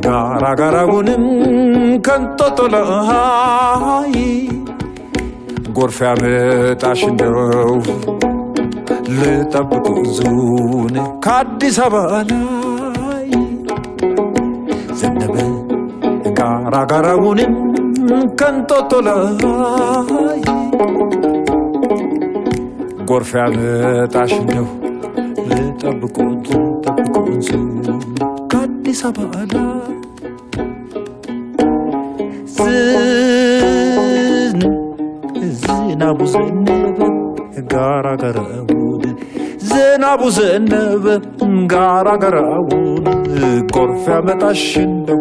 ጋራጋራውንም ከንጦጦለሃይ ጎርፍ ያመጣሽ እንደው ልጠብቅ ዙን ከአዲስ አበባ ላይ ዘነበ ጋራጋራውንም ከንጦጦለሃይ ጎርፍ ያመጣሽ እንደው ልጠብቅ ዙን ከአዲስ አበባ ላይ ዝናቡ ዘነበ ጋራጋራውን ዝናቡ ዘነበ ጋራጋራውን ጎርፍ ያመጣሽ እንደው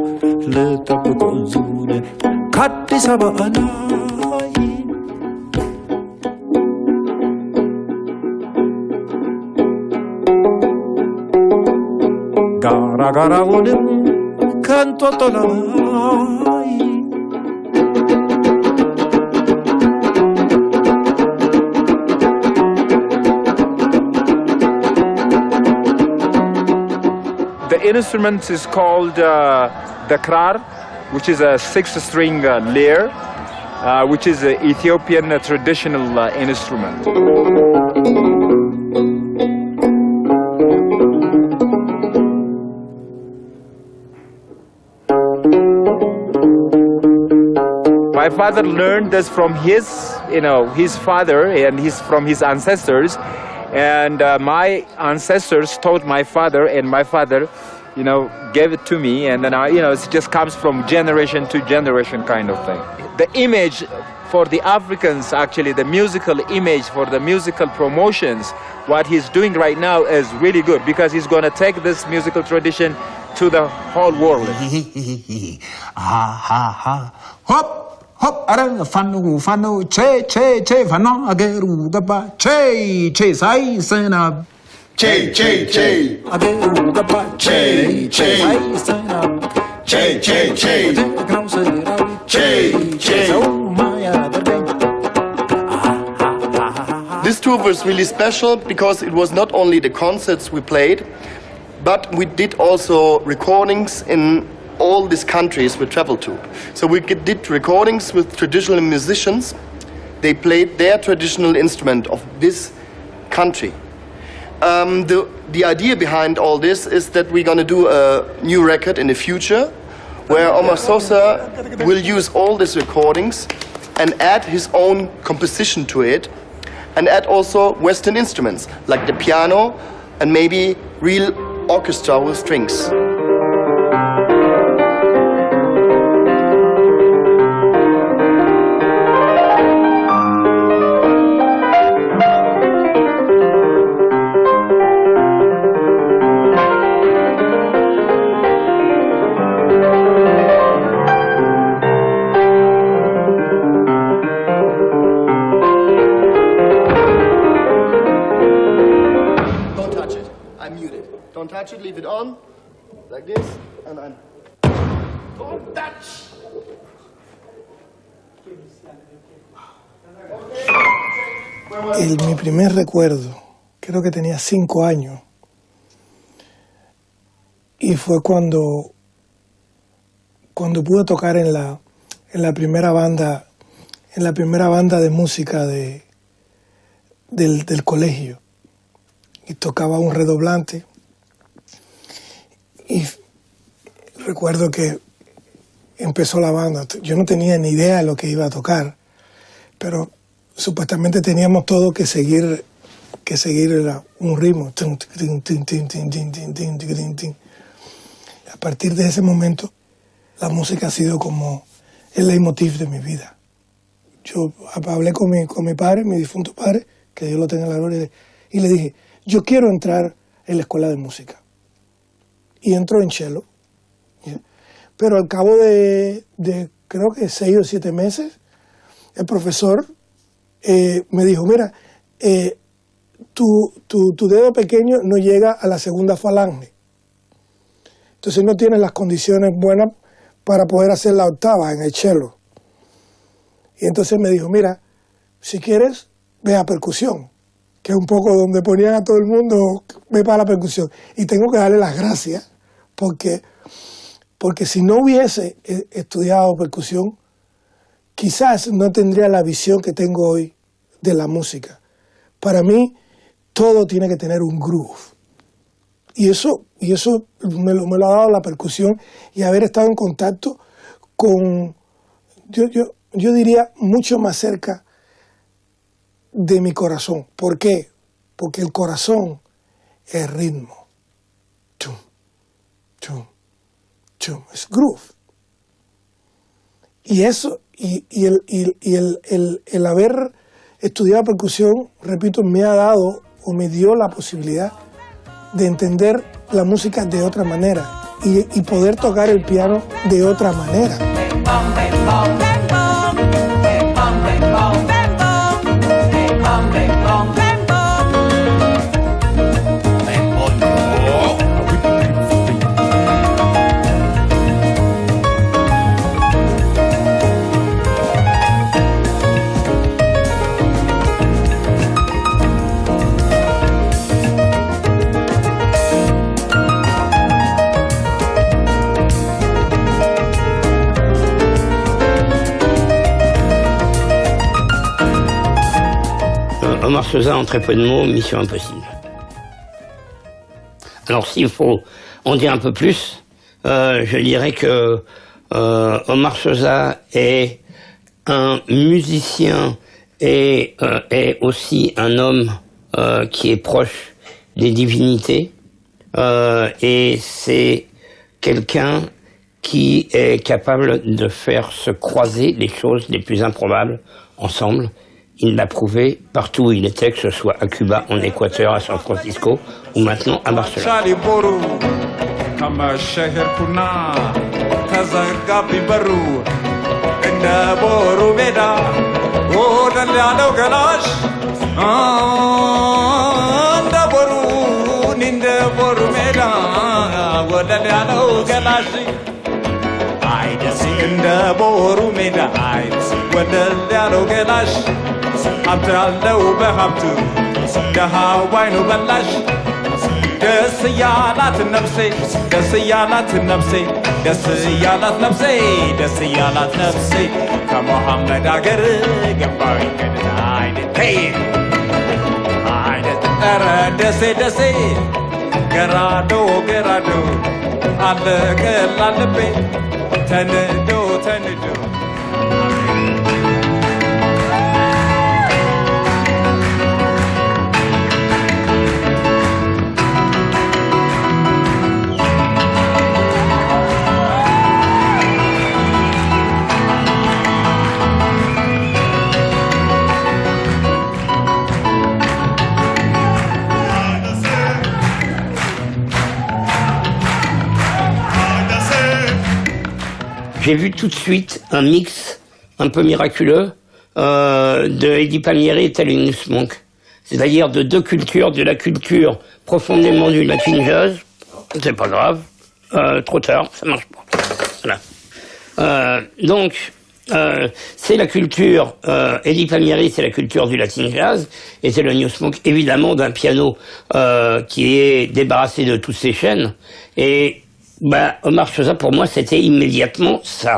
ልጠብቀው ዙን ከአዲስ አበባ ላይ ጋራጋራውንም ከንጦጦ ላይ The instrument is called the krar, which is a 6-string lyre, which is an Ethiopian traditional instrument. My father learned this from his father and from his ancestors. And my ancestors taught my father, and my father, gave it to me. And then, it just comes from generation to generation kind of thing. The image for the Africans, actually, the musical image for the musical promotions, what he's doing right now is really good because he's going to take this musical tradition to the whole world. Hop! Hop, arang fanu, che, fano, ageru, gaba, che, sai, sena. Che, ageru, gaba, che, sai, sena. Che, This tour was really special because it was not only the concerts we played, but we did also recordings in all these countries we traveled to. So we did recordings with traditional musicians. They played their traditional instrument of this country. The idea behind all this is that we're going to do a new record in the future where Omar Sosa will use all these recordings and add his own composition to it and add also Western instruments like the piano and maybe real orchestra with strings. Leave it on, like this, and then don't touch. Mi primer recuerdo, creo que tenía 5 años, y fue cuando pude tocar en la primera banda de música del colegio, y tocaba un redoblante. Y recuerdo que empezó la banda. Yo no tenía ni idea de lo que iba a tocar, pero supuestamente teníamos todo que seguir un ritmo. A partir de ese momento, la música ha sido como el leitmotiv de mi vida. Yo hablé con mi padre, mi difunto padre, que Dios lo tenga en la gloria, y le dije, yo quiero entrar en la escuela de música. Y entró en cello. Pero al cabo de creo que 6 o 7 meses, el profesor me dijo, mira, tu dedo pequeño no llega a la segunda falange. Entonces no tienes las condiciones buenas para poder hacer la octava en el cello. Y entonces me dijo, mira, si quieres, ve a percusión, que es un poco donde ponían a todo el mundo, ve para la percusión. Y tengo que darle las gracias, porque si no hubiese estudiado percusión, quizás no tendría la visión que tengo hoy de la música. Para mí, todo tiene que tener un groove. Y eso me lo ha dado la percusión y haber estado en contacto con, yo diría, mucho más cerca de mi corazón. ¿Por qué? Porque el corazón es ritmo. Chum, chum, chum, es groove. Y eso, y el haber estudiado percusión, repito, me ha dado o me dio la posibilidad de entender la música de otra manera y poder tocar el piano de otra manera. Omar Sosa, en très peu de mots, mission impossible. Alors s'il faut en dire un peu plus, je dirais que Omar Sosa est un musicien et est aussi un homme qui est proche des divinités et c'est quelqu'un qui est capable de faire se croiser les choses les plus improbables ensemble. Il l'a prouvé partout où il était, que ce soit à Cuba, en Équateur, à San Francisco ou maintenant à Barcelone. አብራለው በሀብቱ ደሃ ዋይኑ በላሽ ደስ ያላት ነፍሴ ደስ ያላት ነፍሴ ደስ ያላት ነፍሴ ደስ ያላት ነፍሴ ከመሐመድ አገር ገባኝ ከደና አይነት አይነት ኧረ ደሴ ደሴ ገራዶ ገራዶ አለቀላልቤ ተንዶ ተንዶ J'ai vu tout de suite un mix un peu miraculeux de Eddie Palmieri et Thelonious Monk. C'est-à-dire de deux cultures, de la culture profondément du latin jazz, c'est pas grave, trop tard, ça marche pas. Voilà. Donc, c'est la culture, Eddie Palmieri, c'est la culture du latin jazz, et Thelonious Monk, évidemment, d'un piano qui est débarrassé de toutes ses chaînes, et Omar Sosa, pour moi, c'était immédiatement ça.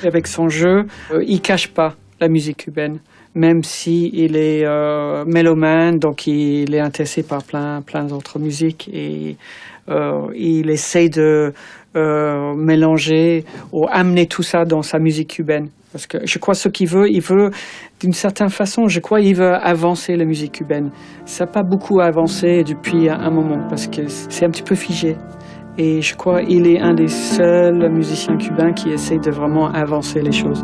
Avec son jeu, il cache pas la musique cubaine, même si il est mélomane, donc il est intéressé par plein d'autres musiques et il essaie de mélanger ou amener tout ça dans sa musique cubaine. Parce que je crois ce qu'il veut, il veut d'une certaine façon, je crois il veut avancer la musique cubaine. Ça n'a pas beaucoup avancé depuis un moment parce que c'est un petit peu figé. Et je crois qu'il est un des seuls musiciens cubains qui essaie de vraiment avancer les choses.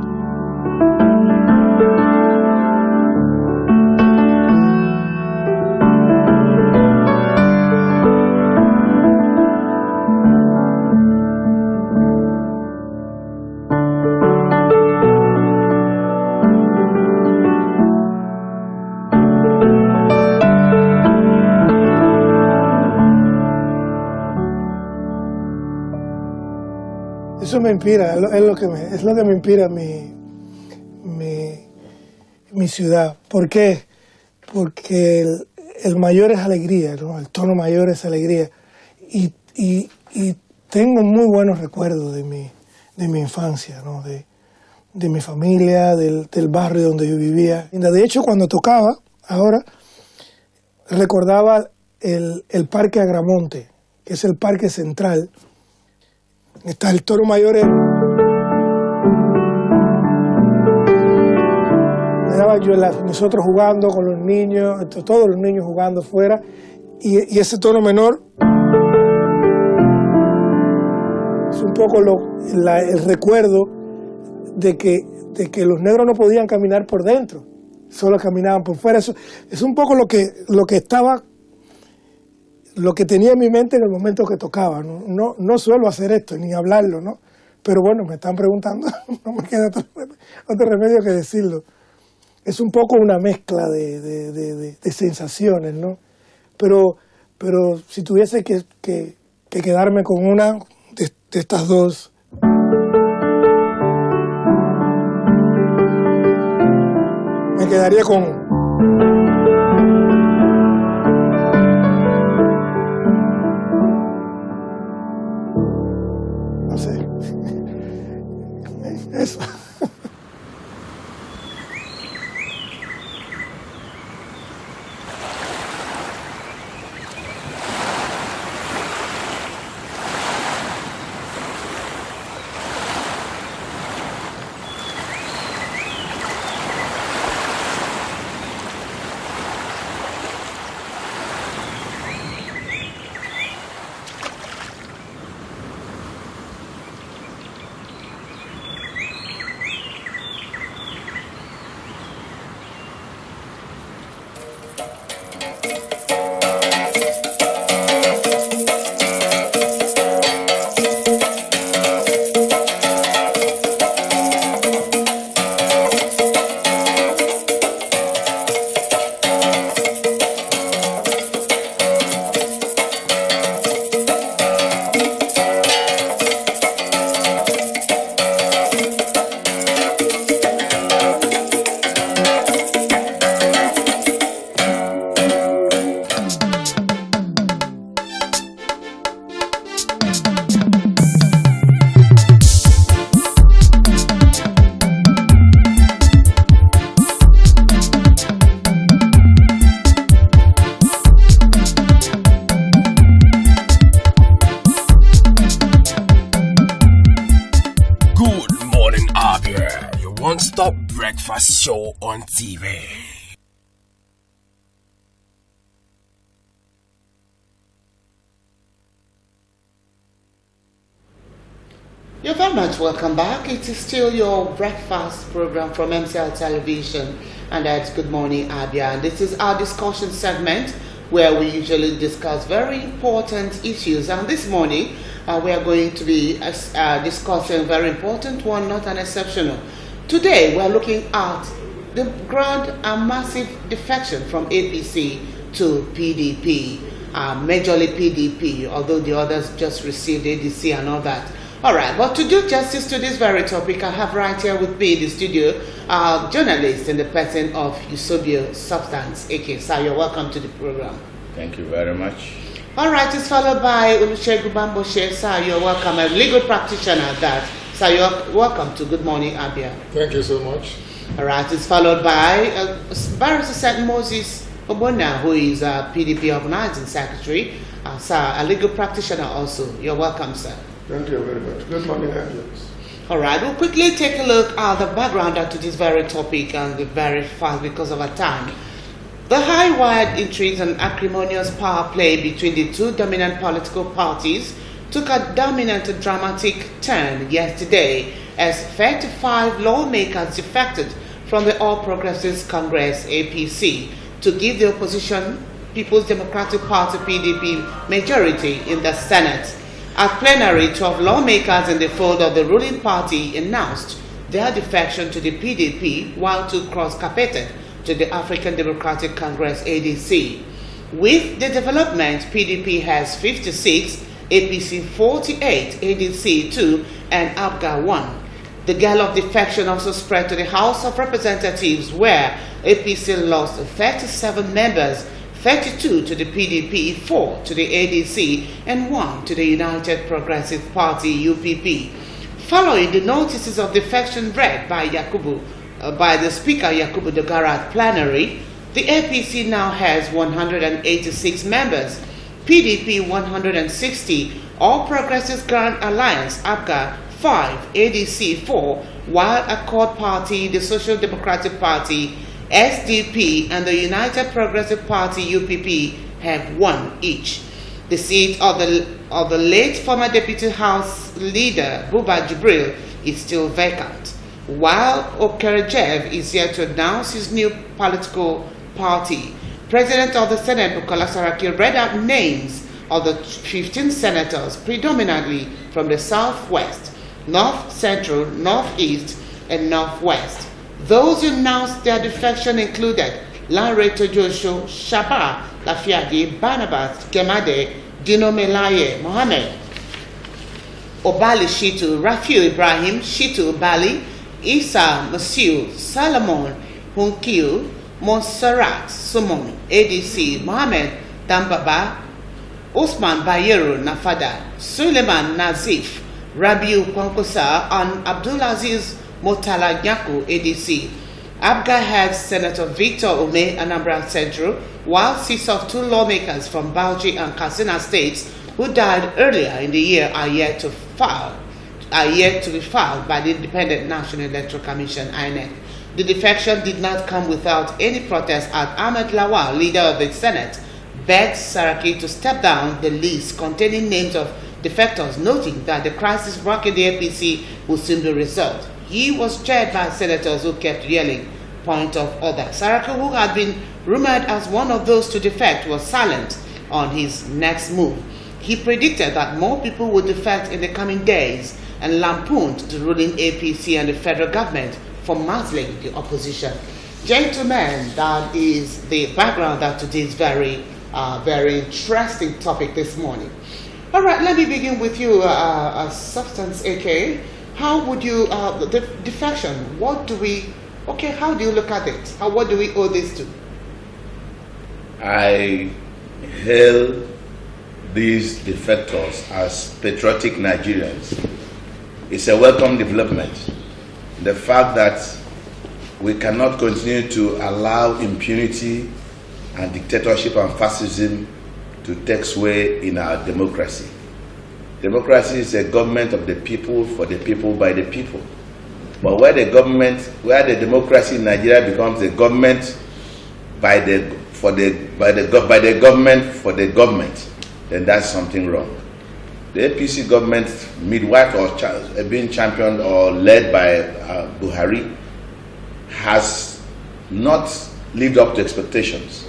Eso me inspira, es lo que me inspira mi ciudad. ¿Por qué? Porque el mayor es alegría, ¿no? El tono mayor es alegría. Y tengo muy buenos recuerdos de mi infancia, ¿no? De mi familia, del barrio donde yo vivía. De hecho, cuando tocaba, ahora, recordaba el Parque Agramonte, que es el parque central. Está el toro mayor. Me daba yo nosotros jugando con los niños, todos los niños jugando fuera, y ese tono menor es un poco el recuerdo de que los negros no podían caminar por dentro, solo caminaban por fuera. Eso es un poco lo que tenía en mi mente en el momento que tocaba. No suelo hacer esto, ni hablarlo, ¿no? Pero bueno, me están preguntando, no me queda otro remedio que decirlo. Es un poco una mezcla de sensaciones, ¿no? Pero si tuviese que quedarme con una de estas dos, me quedaría con... Eso. non-stop breakfast show on TV. You're very much welcome back. It is still your breakfast program from MCL Television, and that's Good Morning Abia. And this is our discussion segment where we usually discuss very important issues. And this morning, we are going to be discussing a very important one, not an exceptional. Today, we are looking at the grand and massive defection from APC to PDP, majorly PDP, although the others just received ADC and all that. All right, but to do justice to this very topic, I have right here with me in the studio journalist in the person of Yusobio Substance, aka Sir. You're welcome to the program. Thank you very much. All right, it's followed by Olusegun Bamboshe. Sir, you're welcome. A legal practitioner at that. Sir, you're welcome to Good Morning, Abia. Thank you so much. All right, it's followed by Barrister St. Moses Obona, who is a PDP organizing secretary. Sir, a legal practitioner also. You're welcome, sir. Thank you very much. Good morning, Abians. All right, we'll quickly take a look at the background to this very topic and very fast because of our time. The high-wired intrigues and acrimonious power play between the two dominant political parties took a dominant and dramatic turn yesterday as 35 lawmakers defected from the All Progressives Congress APC to give the opposition People's Democratic Party PDP majority in the Senate. At plenary, 12 lawmakers in the fold of the ruling party announced their defection to the PDP, while 2 cross-carpeted to the African Democratic Congress ADC. With the development, PDP has 56, APC 48, ADC 2, and ABGA 1. The gale of defection also spread to the House of Representatives, where APC lost 37 members, 32 to the PDP, 4 to the ADC, and 1 to the United Progressive Party UPP. Following the notices of defection read by by the Speaker Yakubu Dogara at plenary, the APC now has 186 members, PDP 160, All Progressives Grand Alliance ABGA 5, ADC 4, while Accord Party, the Social Democratic Party, SDP, and the United Progressive Party UPP have 1 each. The seat of the late former Deputy House Leader Buba Jibril is still vacant, while Okerejev is yet to announce his new political party. President of the Senate Bukola Saraki read out names of the 15 senators, predominantly from the Southwest, North Central, Northeast, and Northwest. Those who announced their defection included Lanre Tojosho, Shaba, Lafiagi, Barnabas, Kemade, Dino Melaye, Mohammed, Obali Shitu, Rafiu Ibrahim, Shitu Bali, Isa Masiu, Salomon Hunkiu, Montserrat Sumon, ADC, Mohammed Dambaba, Osman Bayero Nafada, Suleiman Nazif, Rabiu Kwankosa, and Abdulaziz Motala Nyaku, ADC. ABGA had Senator Victor Ume, Anambra Central, while 6 of 2 lawmakers from Bauchi and Katsina states who died earlier in the year are yet to be filed by the Independent National Electoral Commission, INEC. The defection did not come without any protest, as Ahmed Lawal, leader of the Senate, begged Saraki to step down the list containing names of defectors, noting that the crisis rocking the APC would soon be resolved. He was cheered by senators who kept yelling, point of order. Saraki, who had been rumored as one of those to defect, was silent on his next move. He predicted that more people would defect in the coming days and lampooned the ruling APC and the federal government for muzzling the opposition. Gentlemen, that is the background of today's very interesting topic this morning. All right, let me begin with you, Substance AK. How would you, the defection, how do you look at it? What do we owe this to? I hail these defectors as patriotic Nigerians. It's a welcome development. The fact that we cannot continue to allow impunity and dictatorship and fascism to take sway in our democracy. Democracy is a government of the people, for the people, by the people. But where the democracy in Nigeria becomes a government by the government for the government, then that's something wrong. The APC government, midwife or being championed or led by Buhari, has not lived up to expectations.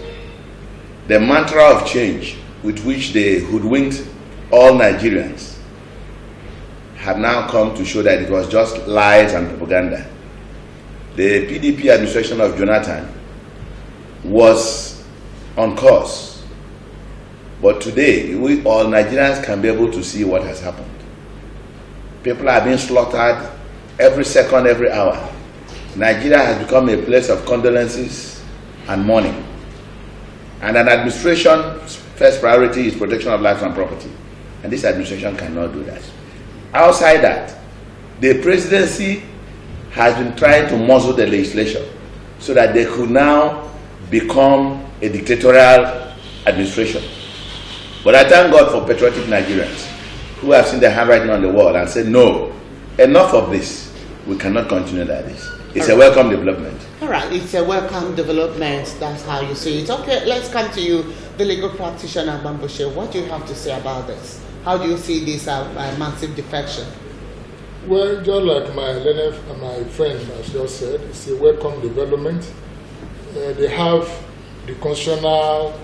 The mantra of change with which they hoodwinked all Nigerians have now come to show that it was just lies and propaganda. The PDP administration of Jonathan was on course. But today, we all Nigerians can be able to see what has happened. People are being slaughtered every second, every hour. Nigeria has become a place of condolences and mourning. And an administration's first priority is protection of lives and property. And this administration cannot do that. Outside that, The presidency has been trying to muzzle the legislation so that they could now become a dictatorial administration. But I thank God for patriotic Nigerians who have seen the handwriting on the wall and said, no, enough of this. We cannot continue like this. It's a welcome development. All right, it's a welcome development. That's how you see it. Okay, let's come to you, the legal practitioner, Bambushe. What do you have to say about this? How do you see this massive defection? Well, just like my friend has just said, it's a welcome development. They have the constitutional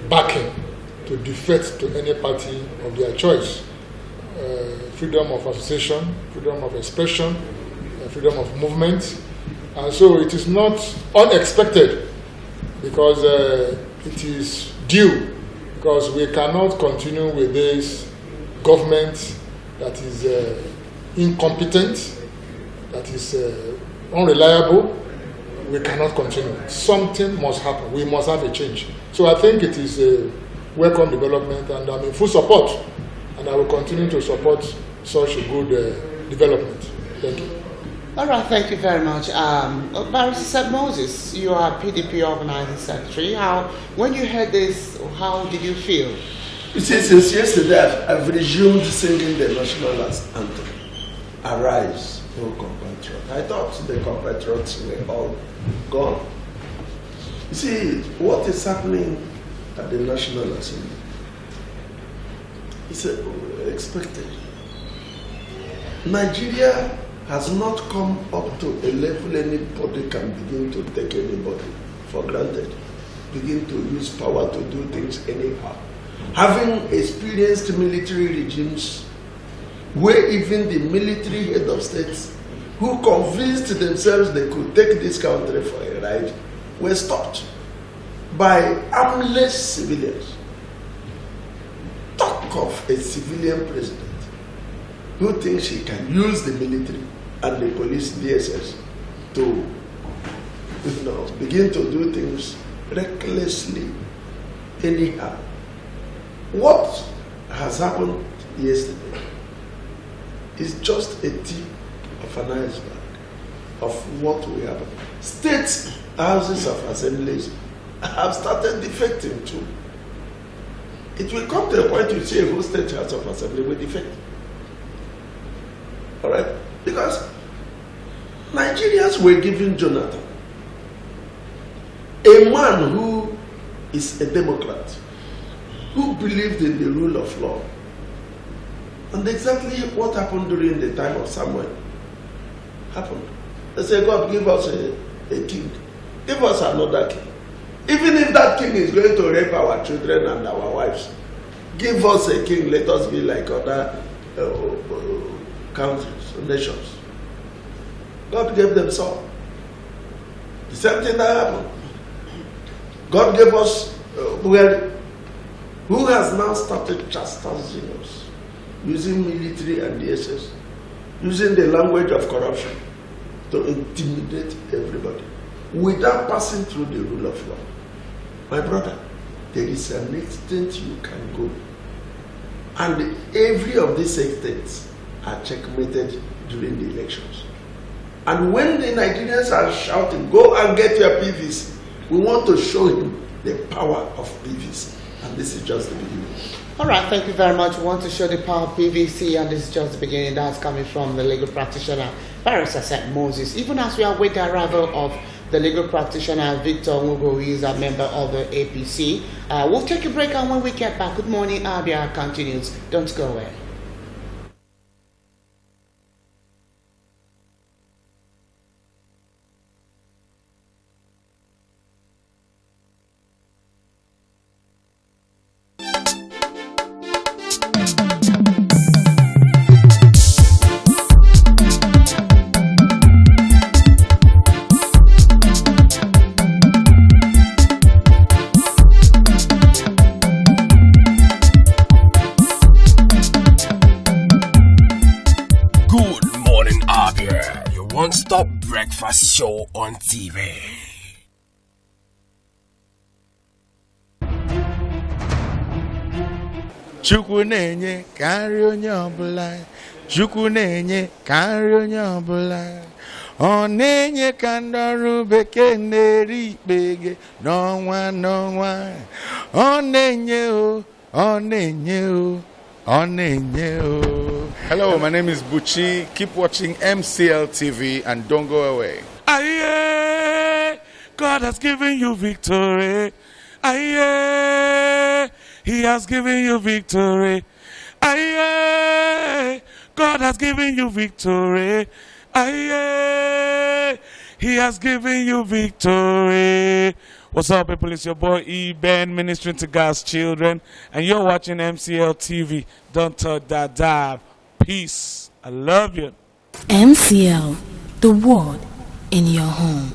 backing to defect to any party of their choice. Freedom of association, freedom of expression, freedom of movement. And so it is not unexpected because it is due, because we cannot continue with this government that is incompetent, that is unreliable. We cannot continue. Something must happen. We must have a change. So I think it is a welcome development, and I'm in full support, and I will continue to support such a good development. Thank you. All right, thank you very much. Barrister Moses, you are PDP organizing secretary. When you heard this, how did you feel? You see, since yesterday, I've resumed singing the national anthem. Arise, O compatriots. I thought the compatriots were all gone. You see, what is happening at the National Assembly is expected. Nigeria has not come up to a level anybody can begin to take anybody for granted, begin to use power to do things anyhow. Having experienced military regimes where even the military head of states who convinced themselves they could take this country for a ride were stopped by armless civilians. Talk of a civilian president who thinks he can use the military and the police DSS to begin to do things recklessly anyhow. What has happened yesterday is just a tip of an iceberg of what will happen. State houses of assemblies have started defecting too. It will come to a point you see a whole state house of assembly will defect. All right? Because Nigerians were giving Jonathan, a man who is a Democrat, who believed in the rule of law. And exactly what happened during the time of Samuel happened. They said, God, give us a king. Give us another king. Even if that king is going to rape our children and our wives, give us a king. Let us be like other countries, nations. God gave them Saul. The same thing that happened. God gave us who has now started chastising us, using military and DSS, using the language of corruption to intimidate everybody without passing through the rule of law. My brother, there is an extent you can go, and every of these extents are checkmated during the elections. And when the Nigerians are shouting, go and get your PVC, we want to show him the power of PVC. And this is just the beginning. All right, thank you very much. We want to show the power of PVC, and this is just the beginning. That's coming from the legal practitioner, Barrister Moses. Even as we await the arrival of the legal practitioner, Victor Nwugo, who is a member of the APC, we'll take a break, and when we get back, Good Morning Abia continues. Don't go away. Stop breakfast show on TV. Chukwu na-enye karịa onye ọbụla Chukwu na-enye ka nri onye ọbụla. Ọ na-enye ka ndị ọrụ bekee na-eri ikpege n'ọnwa n'ọnwa. Ọ na-enye o, ọ na-enye o, ọ na-enye o. Hello, my name is Buchi. Keep watching MCL TV and don't go away. Aye, God has given you victory. Aye, He has given you victory. Aye, God has given you victory. Aye, He has given you victory. What's up, people? It's your boy E-Ben, ministering to God's children, and you're watching MCL TV. Don't touch that dive. Peace. I love you. MCL, the word in your home.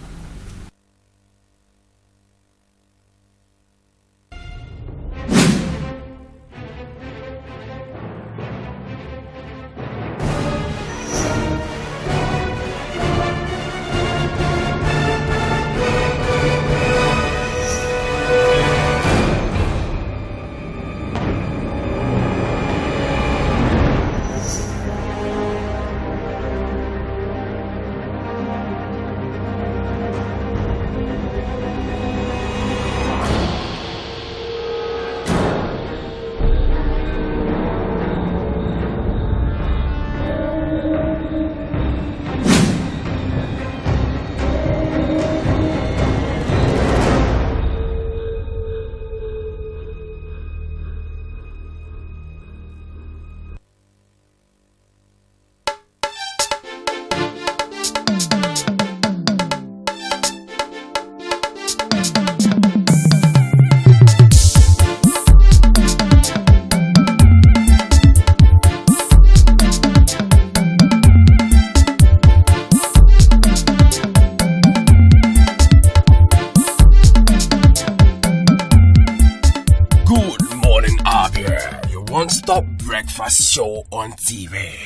One-stop breakfast show on TV.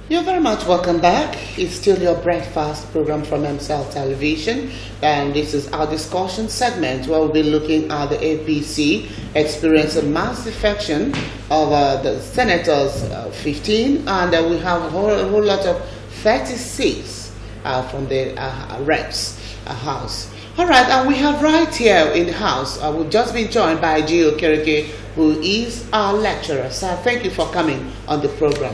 You're very much welcome back. It's still your breakfast program from MCL Television, and this is our discussion segment where we'll be looking at the APC experiencing mass defection of the senators, 15, and we have a whole lot of 36 from the reps house. All right, and we have right here in the house, we've just been joined by Gio Kereke, who is our lecturer. Sir, thank you for coming on the program.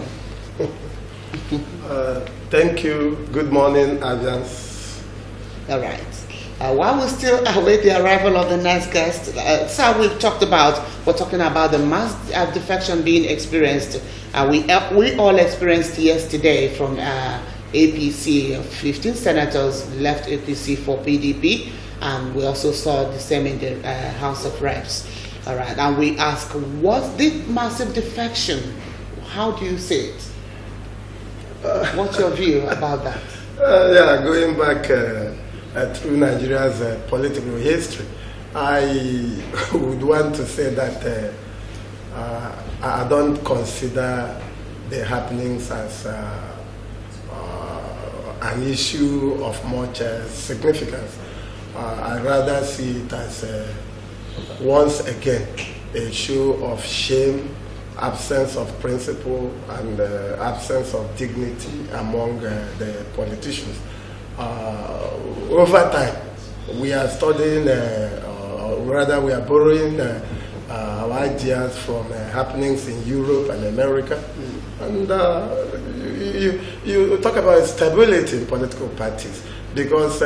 Thank you. Good morning, Abians. All right. While we still await the arrival of the next guest, sir, we're talking about the mass defection being experienced. We all experienced yesterday from APC. 15 senators left APC for PDP, and we also saw the same in the House of Reps. All right, and we ask, what's the massive defection? How do you see it? What's your view about that? Going back through Nigeria's political history, I would want to say that I don't consider the happenings as an issue of much significance. I rather see it as once again a show of shame, absence of principle, and absence of dignity among the politicians. Over time, we are studying, or rather we are borrowing our ideas from happenings in Europe and America. And you talk about stability in political parties, because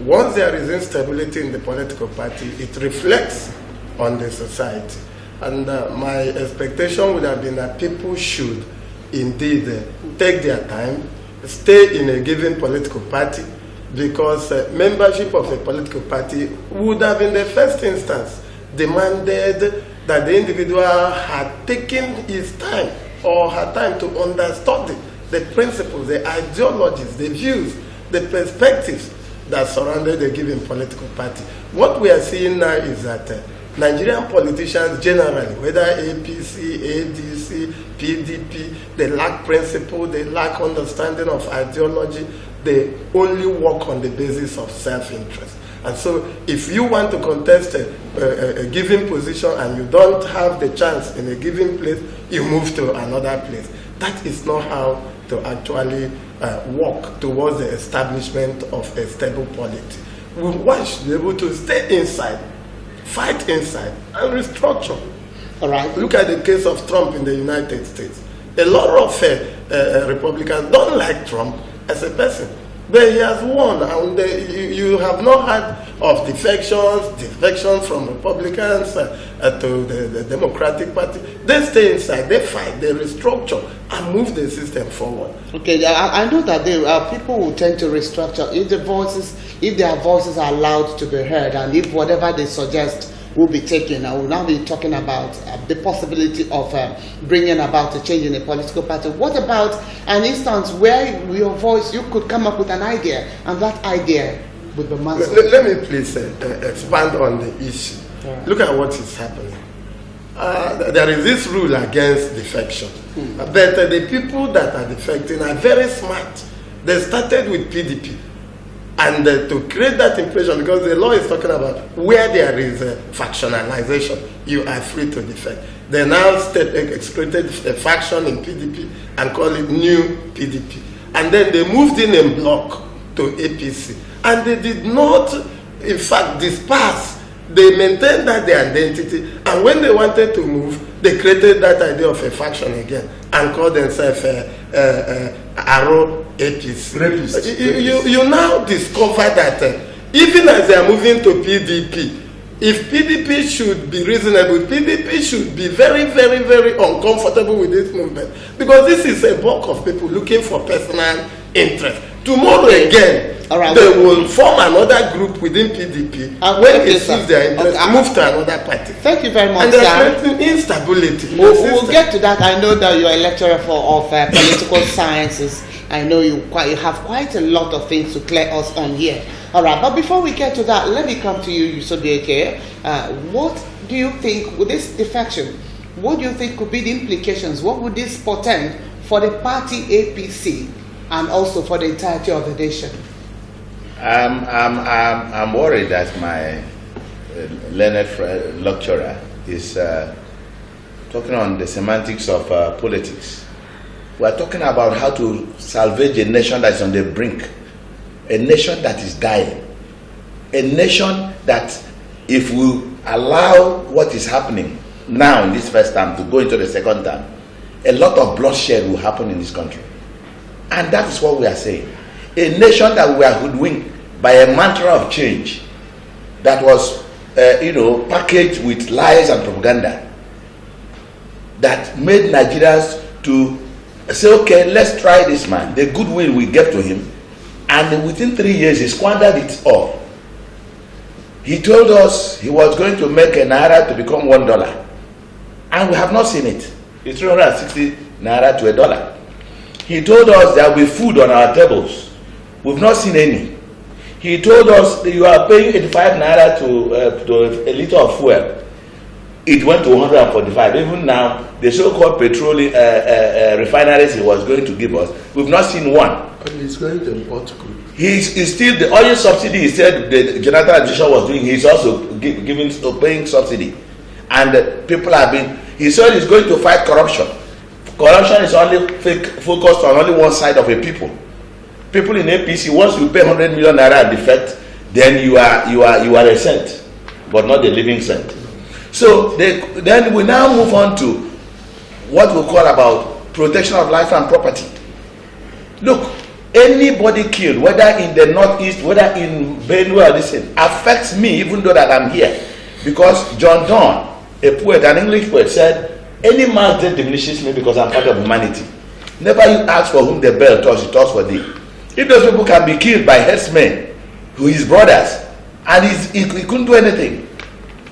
once there is instability in the political party, it reflects on the society. And my expectation would have been that people should indeed take their time, stay in a given political party, because membership of a political party would have in the first instance demanded that the individual had taken his time or her time to understudy the principles, the ideologies, the views, the perspectives that surrounded a given political party. What we are seeing now is that Nigerian politicians generally, whether APC, ADC, PDP, they lack principle, they lack understanding of ideology, they only work on the basis of self-interest. And so if you want to contest a given position and you don't have the chance in a given place, you move to another place. That is not how to actually work towards the establishment of a stable polity. One should be able to stay inside, fight inside, and restructure. All right. Look at the case of Trump in the United States. A lot of Republicans don't like Trump as a person. But he has won, and you have not heard of defections from Republicans to the Democratic Party. They stay inside, they fight, they restructure, and move the system forward. Okay, I know that people will tend to restructure if their voices are allowed to be heard, and if whatever they suggest will be taken. I will now be talking about the possibility of bringing about a change in a political party. What about an instance where your voice, you could come up with an idea, and that idea would be muzzled? Let me please expand on the issue. Yeah. Look at what is happening. There is this rule against defection. But the people that are defecting are very smart. They started with PDP. And to create that impression, because the law is talking about where there is factionalization, you are free to defect. They now created a faction in PDP and call it New PDP. And then they moved in block to APC. And they did not, in fact, disperse. They maintained that their identity. And when they wanted to move, they created that idea of a faction again and called themselves Arrow APC. You now discover that even as they are moving to PDP, if PDP should be reasonable, PDP should be very, very, very uncomfortable with this movement, because this is a bulk of people looking for personal interest. Tomorrow again, they will form another group within PDP when they see their interest, move to another party. Thank you very much, and there's instability. We'll get to that. I know that you're a lecturer of political sciences. I know you have quite a lot of things to clear us on here. All right, but before we get to that, let me come to you, Yusobieke. What do you think with this defection? What do you think could be the implications? What would this portend for the party APC and also for the entirety of the nation? I'm worried that my learned lecturer is talking on the semantics of politics. We are talking about how to salvage a nation that is on the brink, a nation that is dying, a nation that, if we allow what is happening now in this first term to go into the second term, a lot of bloodshed will happen in this country. And that is what we are saying. A nation that we are hoodwinked by a mantra of change that was, packaged with lies and propaganda that made Nigerians to say, okay, let's try this man. The goodwill we gave to him, and within 3 years he squandered it all. He told us he was going to make a naira to become $1, and we have not seen it. It's 360 naira to $1. He told us there will be food on our tables. We've not seen any. He told us that you are paying 85 naira to a liter of fuel. It went to 145. Even now, the so-called petroleum refineries he was going to give us, we've not seen one. But he's going to import crude. He's still, the oil subsidy he said the Jonathan administration was doing, he's also paying subsidy. And people have been, he said he's going to fight corruption. Corruption is only focused on only one side of a people. People in APC, once you pay 100 million naira and defect, then you are a cent, but not a living cent. So then we now move on to what we call about protection of life and property. Look, anybody killed, whether in the northeast, whether in Benue or this, affects me, even though that I'm here. Because John Donne, a poet, an English poet, said, any man's death diminishes me because I'm part of humanity. Never you ask for whom the bell tolls, it tolls for thee. If those people can be killed by herdsmen, who his brothers, and he couldn't do anything.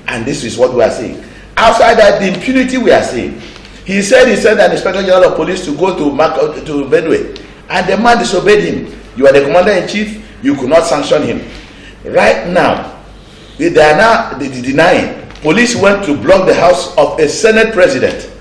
And this is what we are seeing. Outside that, the impunity we are seeing. He said an Inspector General of Police to go to Benue, and the man disobeyed him. You are the Commander-in-Chief, you could not sanction him. Right now, they are now denying. Police went to block the house of a Senate President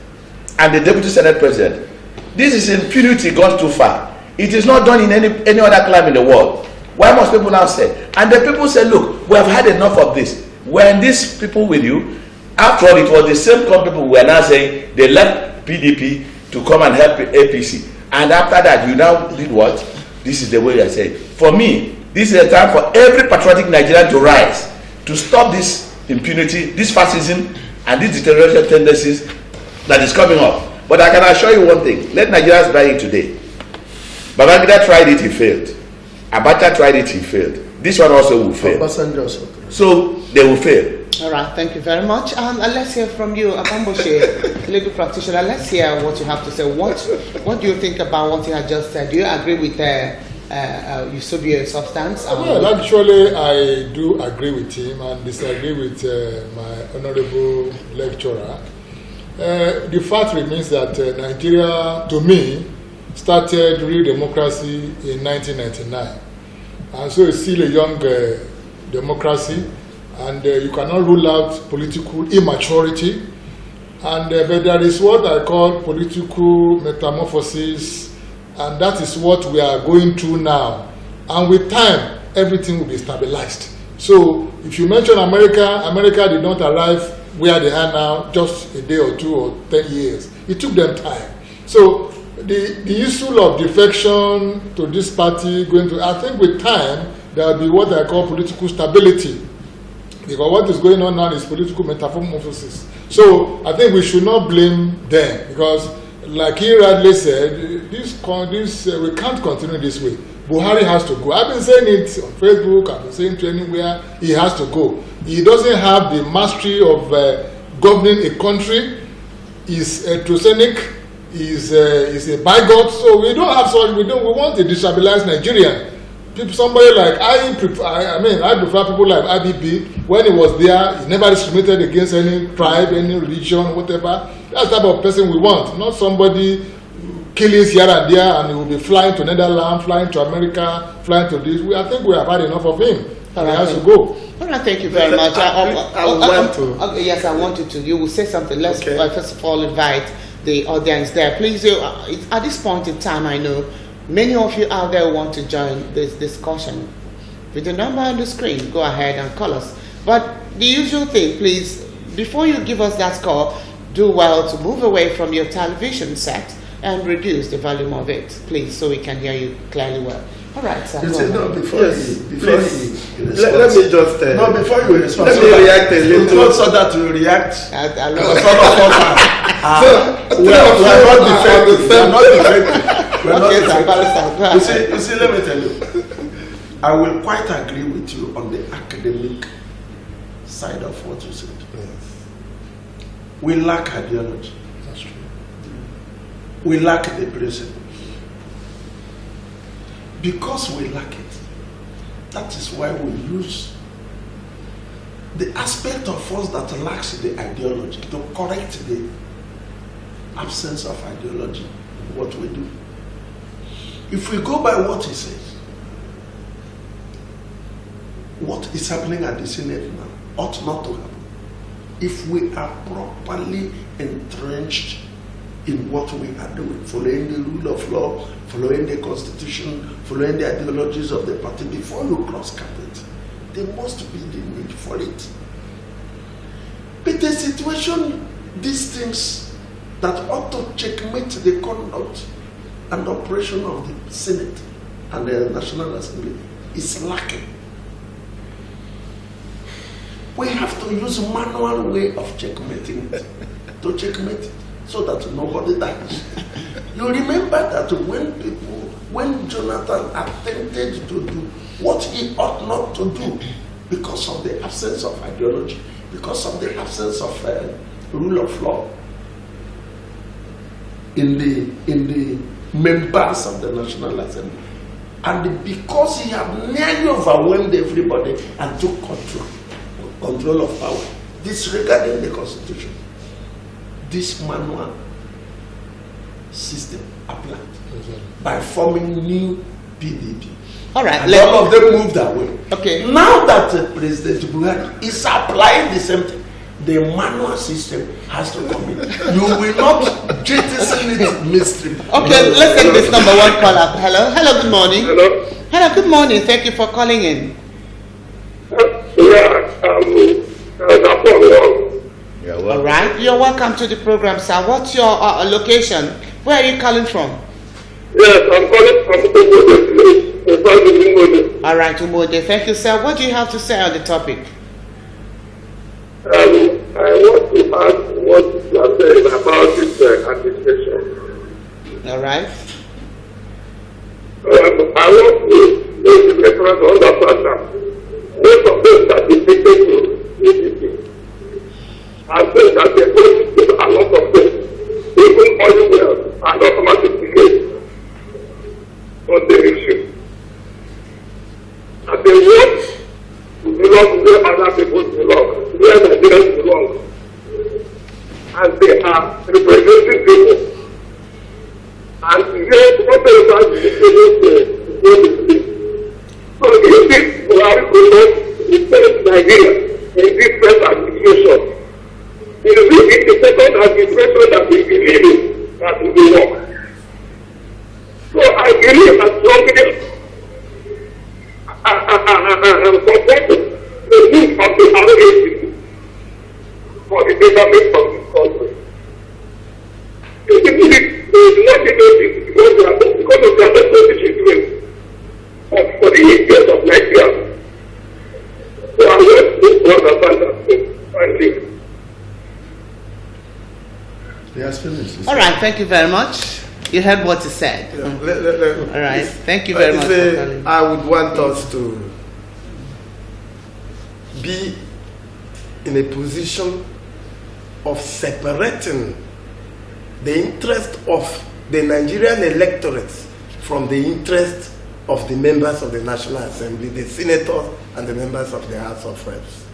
and the Deputy Senate President. This is impunity gone too far. It is not done in any other crime in the world. Why must people now say? And the people say, look, we have had enough of this. When these people with you, after all, it was the same people who were now saying they left PDP to come and help APC. And after that, you now did what? This is the way I say. For me, this is a time for every patriotic Nigerian to rise, to stop this impunity, this fascism, and these deterioration tendencies that is coming up. But I can assure you one thing, let Nigerians buy it today. Babangida tried it, he failed. Abacha tried it, he failed. This one also will fail. So they will fail. All right, thank you very much. Let's hear from you, Abamboshe, legal practitioner. Let's hear what you have to say. What do you think about what you have just said? Do you agree with Yusubio's substance? Well, actually, I do agree with him and disagree with my honorable lecturer. The fact remains that Nigeria, to me, started real democracy in 1999. And so it's still a young democracy, and you cannot rule out political immaturity. And but there is what I call political metamorphosis, and that is what we are going through now. And with time, everything will be stabilized. So if you mention America, America did not arrive where they are now just a day or 2 or 10 years. It took them time. So the issue of defection to this party going to, I think with time, there will be what I call political stability. Because what is going on now is political metamorphosis. So I think we should not blame them, because like he rightly said, we can't continue this way. Buhari has to go. I've been saying it on Facebook, I've been saying it anywhere, he has to go. He doesn't have the mastery of governing a country. He's heteroscenic, he's a bigot, so we don't have such, we want a destabilized Nigerian. Somebody like I prefer people like IBB. When he was there, he never discriminated against any tribe, any religion, whatever. That's the type of person we want, not somebody killing here and there and he will be flying to Netherlands, flying to America, flying to this. I think we have had enough of him. He has to go. All right, thank you very much. Yes, I wanted to. You will say something. Let's first of all invite the audience there. Please, at this point in time, I know many of you out there want to join this discussion. With the number on the screen, go ahead and call us. But the usual thing, please, before you give us that call, do well to move away from your television set and reduce the volume of it, please, so we can hear you clearly well. All right, sir. Let me just before you respond, let me react a little. Not so that you react. We are not defective. You see, let me tell you, I will quite agree with you on the academic side of what you said. Yes. We lack ideology. That's true. We lack the principles. Because we lack it, that is why we use the aspect of us that lacks the ideology to correct the absence of ideology in what we do. If we go by what he says, what is happening at the Senate now ought not to happen. If we are properly entrenched in what we are doing, following the rule of law, following the constitution, following the ideologies of the party, before you cross carpet, there must be the need for it. But the situation, these things that ought to checkmate the conduct and operation of the Senate and the National Assembly is lacking. We have to use a manual way of checkmating it, to checkmate it, so that nobody dies. You remember that when Jonathan attempted to do what he ought not to do because of the absence of ideology, because of the absence of rule of law in the members of the National Assembly, and because he had nearly overwhelmed everybody and took control of power, disregarding the Constitution, this manual system applied by forming new PDP. All right, and all of them moved away. Okay. Now that President Buhari is applying the same thing, the manual system has to come in. You will not jettison it mystery. Okay, let's take this number one caller. Hello, good morning. Hello. Hello, good morning. Thank you for calling in. All right. You're welcome to the program, sir. What's your location? Where are you calling from? Yes, I'm calling from Umode. All right, Umode. Thank you, sir. What do you have to say on the topic? I want to ask what you are saying about this administration. All right. I want to make the reference to understand that most of them that defeated to PDP have said that they're going to give a lot of them, even oil wells and automatic tickets on the issue. And they want to belong where other people belong, where Nigerians belong. And they are representing people. And here, what they are doing is so if this Buhari could not defend Nigeria in this first administration, it will be the second administration that we believe in that will work. So I believe that strongly and support the need of the RAC for the betterment of this country. Because of their position doing for the interest of Nigeria. So I want to understand that. Thank you. He has finished. All right, thank you very much. You heard what he said. Yeah, all right, thank you very much for calling. I would want us to be in a position of separating the interest of the Nigerian electorate from the interest of the members of the National Assembly, the senators and the members of the House of Reps.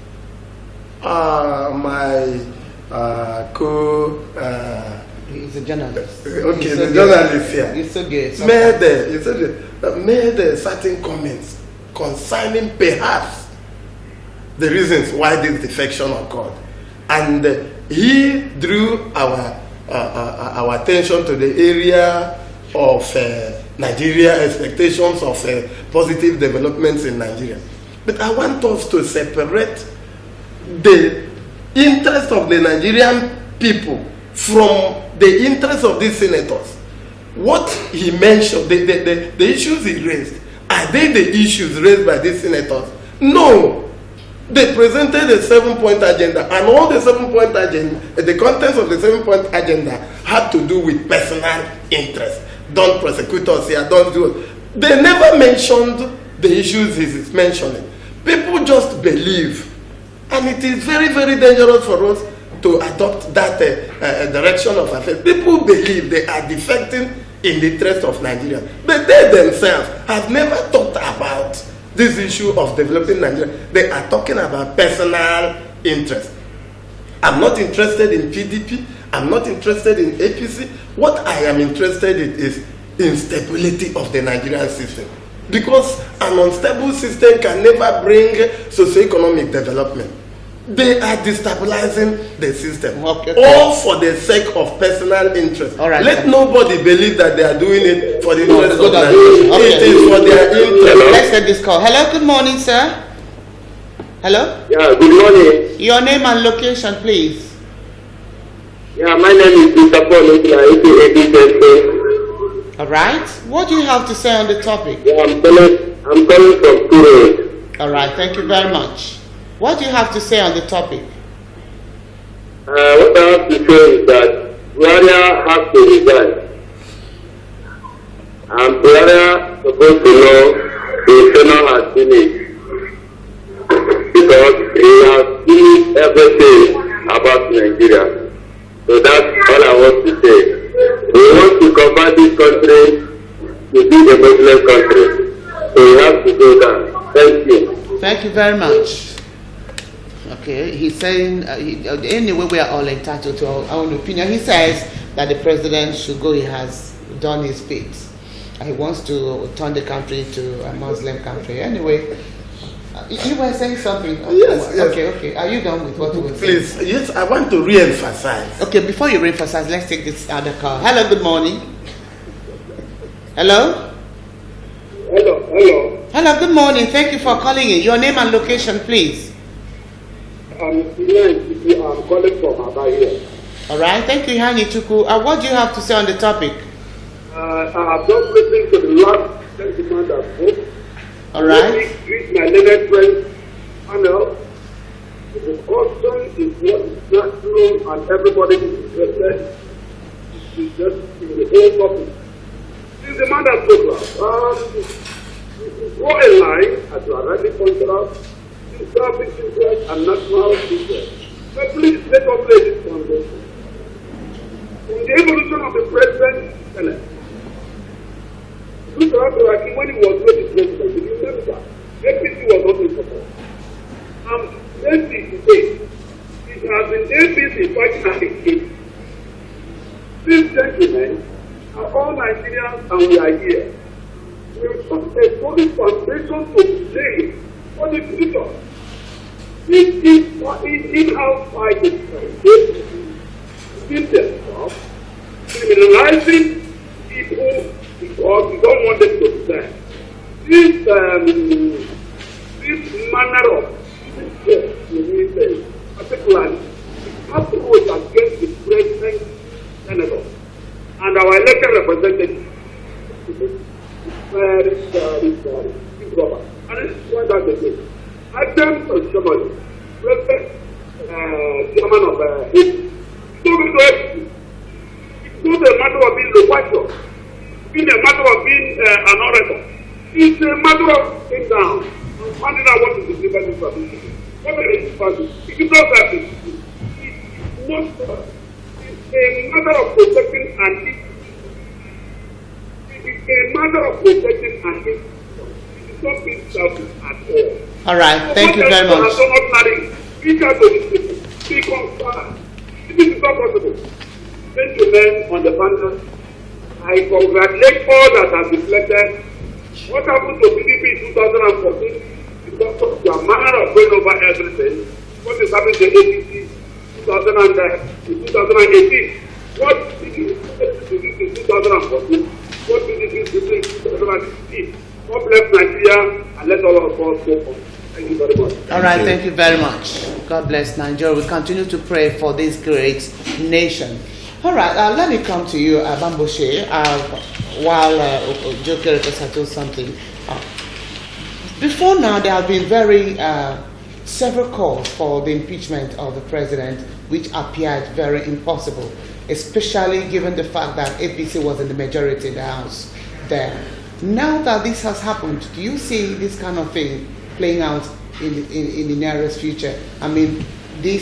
He's a journalist. Okay, the journalist here. He's so good. Made certain comments concerning perhaps the reasons why this defection occurred, and he drew our attention to the area of Nigeria, expectations of positive developments in Nigeria. But I want us to separate the interest of the Nigerian people from the interest of these senators. What he mentioned, the issues he raised, are they the issues raised by these senators? No. They presented a 7-point agenda, and all the 7-point agenda, the contents of the 7-point agenda had to do with personal interest. Don't prosecute us here, don't do it. They never mentioned the issues he's mentioning. People just believe, and it is very, very dangerous for us to adopt that direction of affairs. People believe they are defecting in the interest of Nigeria, but they themselves have never thought about this issue of developing Nigeria. They are talking about personal interest. I'm not interested in PDP. I'm not interested in APC. What I am interested in is instability of the Nigerian system. Because an unstable system can never bring socioeconomic development. They are destabilizing the system, all for the sake of personal interest. All right, let nobody believe that they are doing it for the interest of Nigeria. It is for their interest. Let's take this call. Hello, good morning, sir. Hello? Yeah, good morning. Your name and location, please. Yeah, my name is Mr. Paul. All right. What do you have to say on the topic? Yeah, I'm calling from Kure. All right, thank you very much. What do you have to say on the topic? What I have to say is that Buhari has to resign. And Buhari supposed to know the tenure has finished. Because he has finished everything about Nigeria. So that's all I want to say. We want to convert this country to be a Muslim country. So we have to go down. Thank you. Thank you very much. Okay, he's saying, anyway, we are all entitled to our own opinion. He says that the president should go, he has done his bit. He wants to turn the country into a Muslim country. Anyway, you were saying something. Yes. Okay. Are you done with what you were saying? Please, yes, I want to re-emphasize. Okay, before you re-emphasize, let's take this other call. Hello, good morning. Hello? Hello. Hello, good morning. Thank you for calling in. Your name and location, please. I'm calling from Abia. All right. Thank you, Hani Chuku. What do you have to say on the topic? I have just listened to the last gentleman that spoke. All right. Greet my learned friend, Anel. The discussion is what is natural and everybody is interested. It's just in the whole topic. Since the man that spoke last, draw a line, as you already pointed out, in selfish interest and national interest. But please let us lay this foundation. In the evolution of the president-elect, Mr. Abdulrahman, when he was ready president, you remember, APC was not in support. And then today, it has been APC fighting against. These gentlemen are all Nigerians and we are here. We will put a solid foundation to play for the future. This is in-house fighting with themselves, criminalizing people because we don't want them to stand. This manner of particularly approach against the president, senator, and our elected representatives. Very Robert. And this is what that's the case. Adam Somali, president, chairman of it's not a matter of being the white dog. It's a matter of being an orator. It's a matter of sitting down and finding out what is the difference in publicity. What is the difference? It is not that it's not. It's a matter of protecting and it's a matter of protecting and it is not being selfish at all. All right. Thank you very much. Be concerned. This is not possible. Gentlemen on the panel, I congratulate all that have reflected. What happened to PDP in 2014 is not the manner of going over everything. What is happening to APC in 2018? What did you do in 2014? What did you do in 2016? God bless Nigeria and let all of us go on. Thank you very much. All right, thank you very much. God bless Nigeria. We continue to pray for this great nation. All right, let me come to you, Bamboshe, while Joker settled something. Before now, there have been several calls for the impeachment of the president, which appeared very impossible, especially given the fact that APC was in the majority in the House there. Now that this has happened, do you see this kind of thing playing out in the nearest future? I mean, the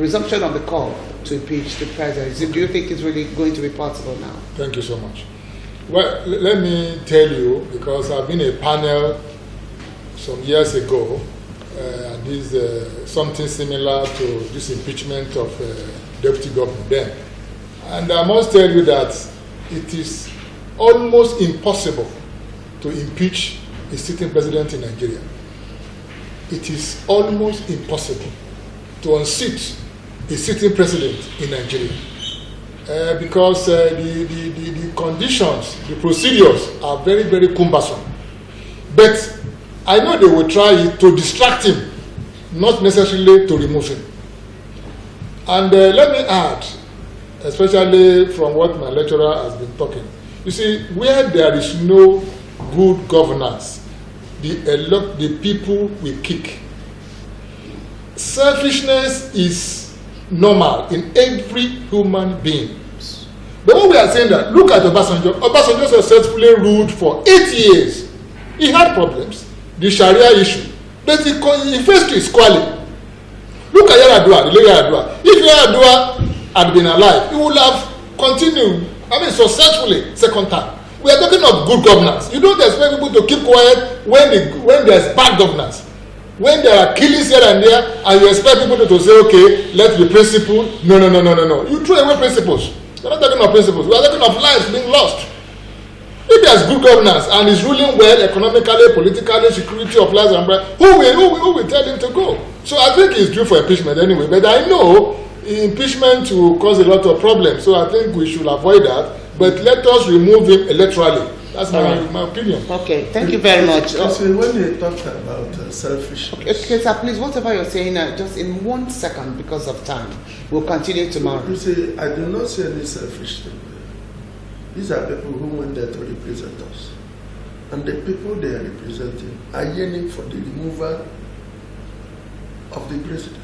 resumption of the call to impeach the president, do you think it's really going to be possible now? Thank you so much. Well, let me tell you, because I've been a panel some years ago, this something similar to this impeachment of deputy governor then. And I must tell you that it is almost impossible to impeach a sitting president in Nigeria. It is almost impossible to unseat a sitting president in Nigeria because the conditions, the procedures are very, very cumbersome. But I know they will try to distract him, not necessarily to remove him. And let me add, especially from what my lecturer has been talking, you see, where there is no good governance, the people will kick. Selfishness is normal in every human being. But when we are saying that, look at Obasanjo. Obasanjo successfully ruled for 8 years. He had problems, the Sharia issue, but he faced it squarely. Look at Yar'Adua, the late Yar'Adua. If Yar'Adua had been alive, he would have continued, successfully, second time. We are talking of good governance. You don't expect people to keep quiet when there's bad governance. When there are killings here and there, and you expect people to say, okay, let's be principled. No. You throw away principles. We're not talking of principles. We are talking of lives being lost. If there's good governance and is ruling well economically, politically, security of lives and bread, who will tell him to go? So I think he's due for impeachment anyway. But I know impeachment will cause a lot of problems. So I think we should avoid that. But let us remove him electorally. That's All my, right. my opinion. Okay, thank you very much. When you talked about selfishness. Okay, sir, please, whatever you're saying, just in 1 second because of time. We'll continue tomorrow. You see, I do not see any selfish thing. These are people who went there to represent us. And the people they are representing are yearning for the removal of the president.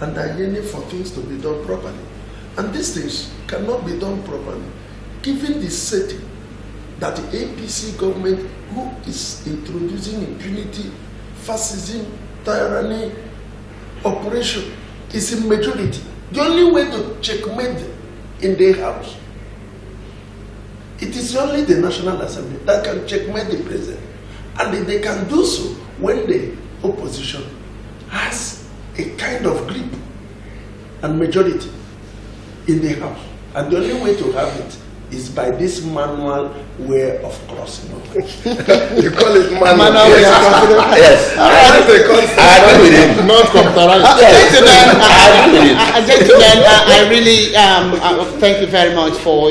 And are yearning for things to be done properly. And these things cannot be done properly, given the setting that the APC government, who is introducing impunity, fascism, tyranny, operation, is in majority. The only way to checkmate them in their house, it is only the National Assembly that can checkmate the president. And they can do so when the opposition has a kind of grip and majority in the house. And the only way to have it is by this manual way of crossing over. You call it manual way of crossing over? Yes. I agree with him. Not computerized. Gentlemen, I really thank you very much for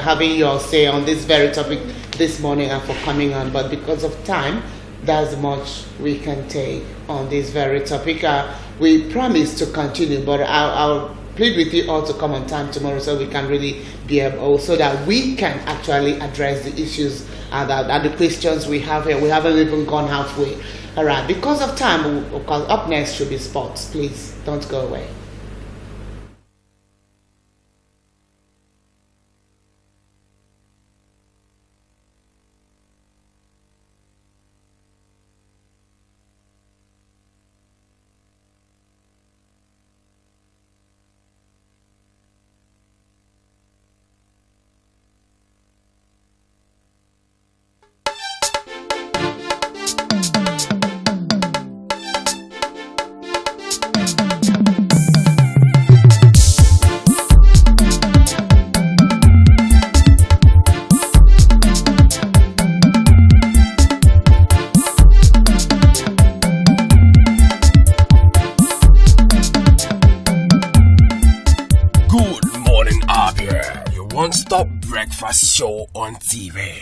having your say on this very topic this morning and for coming on. But because of time, that's much we can take on this very topic. We promise to continue, but I'll plead with you all to come on time tomorrow so we can really be able, so that we can actually address the issues and the questions we have here. We haven't even gone halfway. All right, because of time, up next should be sports. Please don't go away. One-stop breakfast show on TV.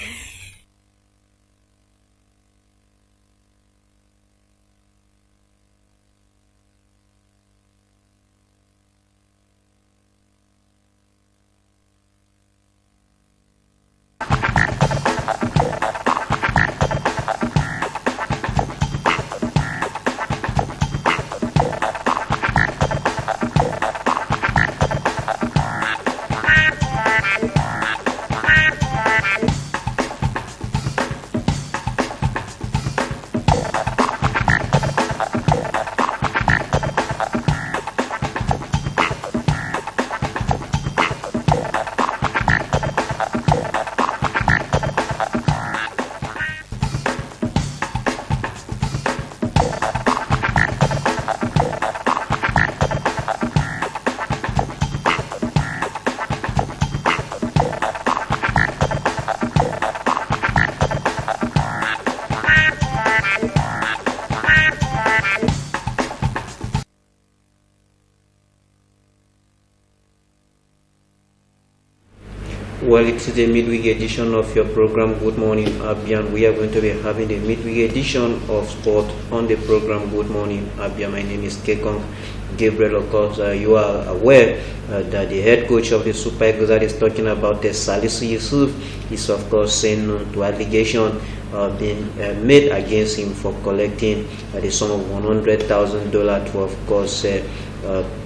Well, it's the midweek edition of your program, Good Morning Abia. We are going to be having the midweek edition of sport on the program, Good Morning Abia. My name is Kekong Gabriel. Of course, you are aware that the head coach of the Super Eagles that is talking about the Salisu Yusuf is, of course, saying no to allegation being made against him for collecting the sum of $100,000 to, of course,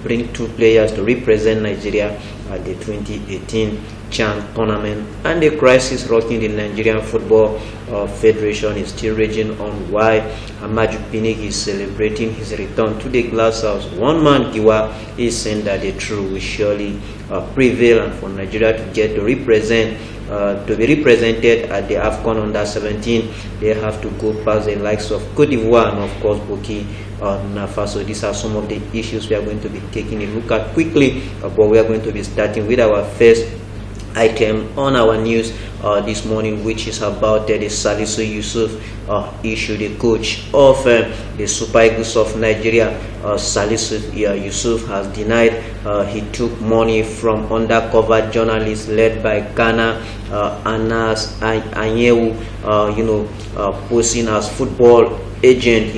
bring two players to represent Nigeria at the 2018 CHAN tournament. And the crisis rocking the Nigerian Football Federation is still raging on why Amaju Pinnick is celebrating his return to the glass house. One man, Giwa, is saying that the truth will surely prevail, and for Nigeria to get to represent to be represented at the AFCON under 17, they have to go past the likes of Cote d'Ivoire and, of course, Burkina Faso. These are some of the issues we are going to be taking a look at quickly, but we are going to be starting with our first item on our news this morning, which is about the Salisu Yusuf issue. The coach of the Super Eagles of Nigeria, Salisu Yusuf, has denied he took money from undercover journalists led by Ghana Anas Anyewu, posing as football agent,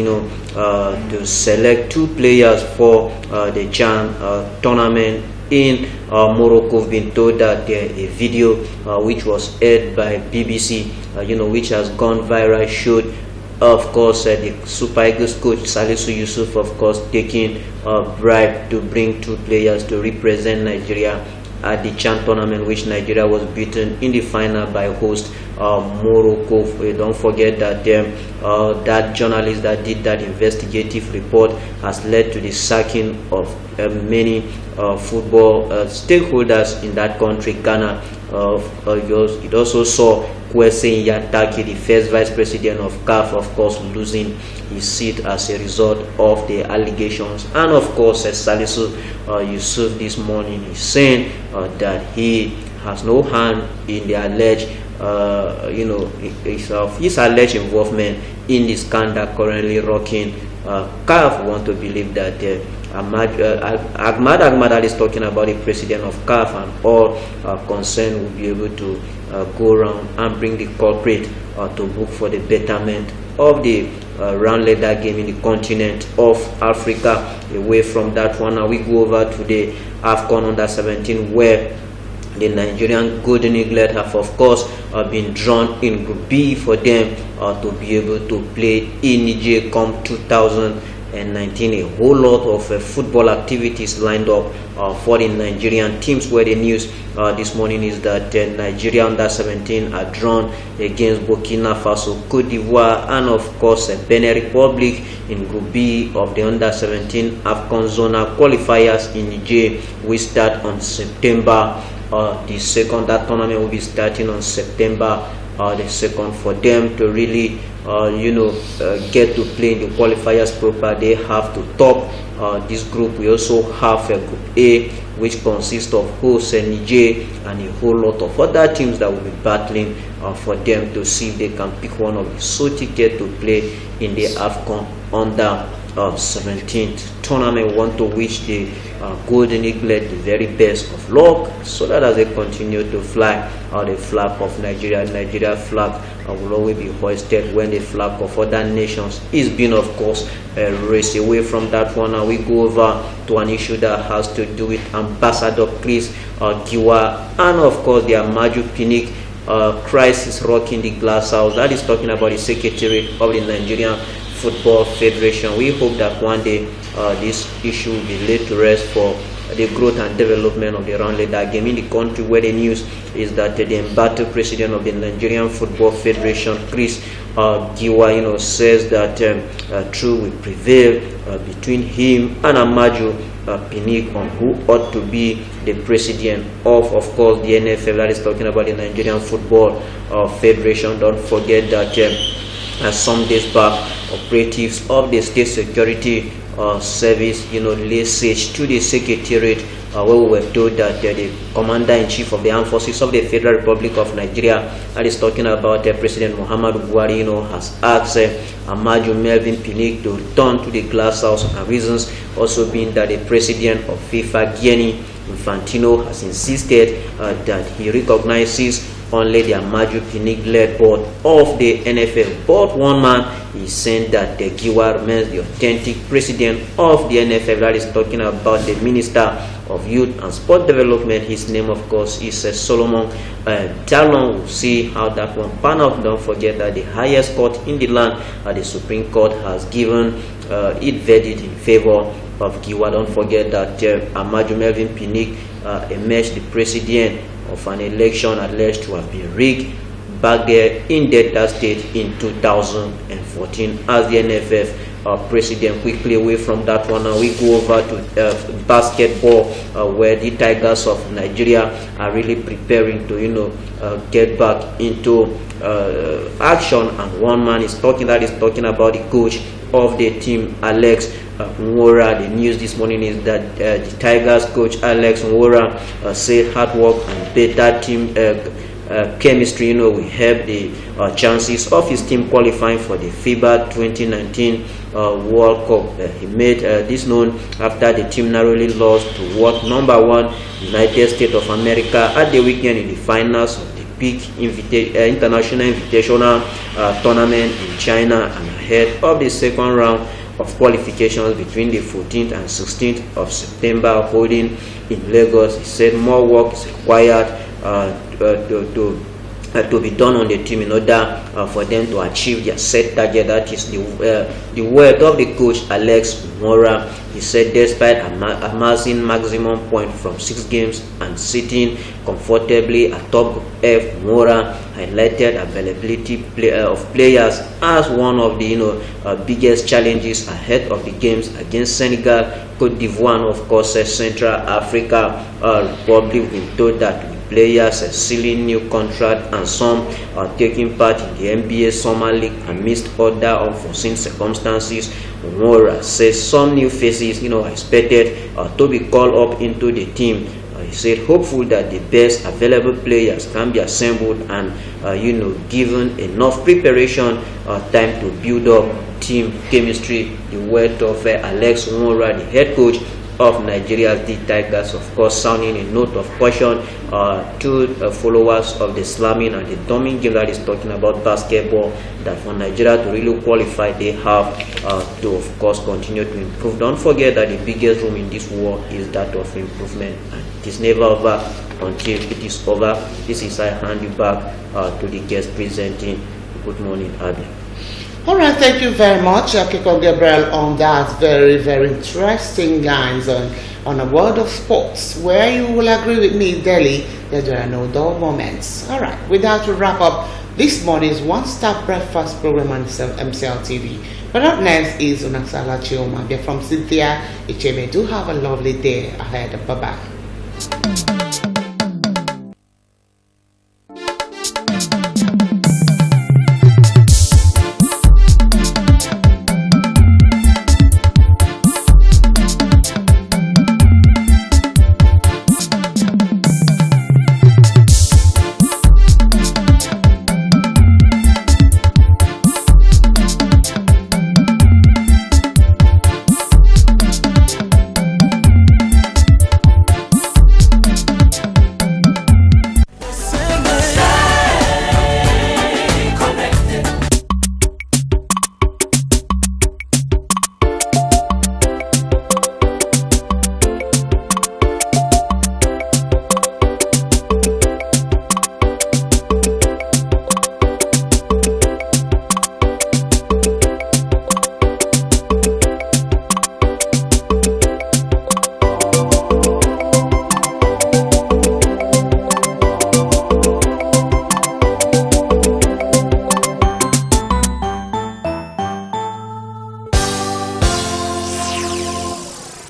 to select 2 players for the CHAN tournament in Morocco. We've been told that a video which was aired by BBC, which has gone viral, showed, of course, the Super Eagles coach Salisu Yusuf, of course, taking a bribe to bring 2 players to represent Nigeria at the CHAN tournament, which Nigeria was beaten in the final by host Morocco. Don't forget that that journalist that did that investigative report has led to the sacking of many football stakeholders in that country, Ghana. It also saw Kwesi Yataki, the first vice president of CAF, of course, losing his seat as a result of the allegations. And of course, Salisu Yusuf this morning is saying that he has no hand in the alleged, his alleged involvement in the scandal currently rocking CAF. Want to believe that Ahmad Ahmad is talking about the president of CAF, and all concerned will be able to go around and bring the culprit to book for the betterment of the round leader game in the continent of Africa. Away from that one, now we go over to the AFCON under-17, where the Nigerian Golden Eaglet have, of course, been drawn in Group B for them to be able to play in Niger come 2019. A whole lot of football activities lined up for the Nigerian teams, where the news this morning is that Nigeria under-17 are drawn against Burkina Faso, Cote d'Ivoire, and of course Benin Republic in Group B of the under-17 AFCON Zona qualifiers in Niger. We start on September the 2nd. That tournament will be starting on September the 2nd. For them to really get to play in the qualifiers proper, they have to top this group. We also have a Group A, which consists of hosts and Niger and a whole lot of other teams that will be battling for them to see if they can pick one of the sole ticket to play in the AFCON under 17th tournament. We want to wish the Golden Eaglet the very best of luck, so that as they continue to fly the flag of Nigeria flag will always be hoisted when the flag of other nations is being, of course, raised. Away from that one, now we go over to an issue that has to do with Ambassador Chris Giwa, and of course the Amaju Pinnick crisis rocking the glass house. That is talking about the secretary of the Nigerian Football Federation. We hope that one day this issue will be laid to rest for the growth and development of the round leader game in the country, where the news is that the embattled president of the Nigerian Football Federation, Chris Giwa, says that truth will prevail between him and Amaju Pinnick on who ought to be the president of course, the NFL. That is talking about the Nigerian Football Federation. Don't forget that some days back, operatives of the State Security Service, laid siege to the Secretariat, where we were told that the Commander-in-Chief of the Armed Forces of the Federal Republic of Nigeria, that is talking about President Muhammadu Buhari, has asked Amaju Melvin Pinnick to return to the glass house, and reasons also being that the President of FIFA, Gianni Infantino, has insisted that he recognizes only the Amaju Pinnick-led board of the NFL. But one man is saying that the Giwa remains the authentic president of the NFL. That is talking about the Minister of Youth and Sport Development. His name, of course, is Solomon Talon. We'll see how that one pan out. Don't forget that the highest court in the land, the Supreme Court, has given it verdict in favor of Giwa. Don't forget that Amaju Melvin Pinnick emerged the president of an election alleged to have been rigged back there in Delta State in 2014 as the NFF president. Quickly away from that one, now we go over to basketball, where the Tigers of Nigeria are really preparing to get back into action, and one man is talking about the coach of the team, Alex Nwora. The news this morning is that the Tigers coach Alex Nwora said hard work and better team chemistry, will help the chances of his team qualifying for the FIBA 2019 World Cup. He made this known after the team narrowly lost to world number 1 United States of America at the weekend in the finals of the big international invitational tournament in China, and ahead of the second round of qualifications between the 14th and 16th of September holding in Lagos. He said more work is required to be done on the team in order for them to achieve their set target. That is the word of the coach Alex Nwora. He said despite amassing maximum point from 6 games and sitting comfortably atop F, Nwora highlighted availability of players as one of the biggest challenges ahead of the games against Senegal, Cote d'Ivoire, and of course Central Africa Republic. We've been told that players sealing new contract and some are taking part in the NBA Summer League amidst other unforeseen circumstances. Nwora says some new faces are expected to be called up into the team. He said hopeful that the best available players can be assembled and given enough preparation time to build up team chemistry. The word of Alex Nwora, the head coach of Nigeria's D Tigers, of course, sounding a note of caution to followers of the slamming and the dumbing game that is talking about basketball, that for Nigeria to really qualify, they have to, of course, continue to improve. Don't forget that the biggest room in this war is that of improvement, and it is never over until it is over. This is I hand you back to the guest presenting. Good morning, Abia. All right, thank you very much, Kiko Gabriel, on that very, very interesting lines on a world of sports, where you will agree with me, Delhi, that there are no dull moments. All right, with that, we wrap up this morning's one-stop breakfast program on MCL TV. But up next is Unaksala Chioma from Cynthia Icheme. Do have a lovely day ahead. Bye-bye.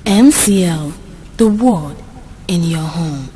MCL, the word in your home.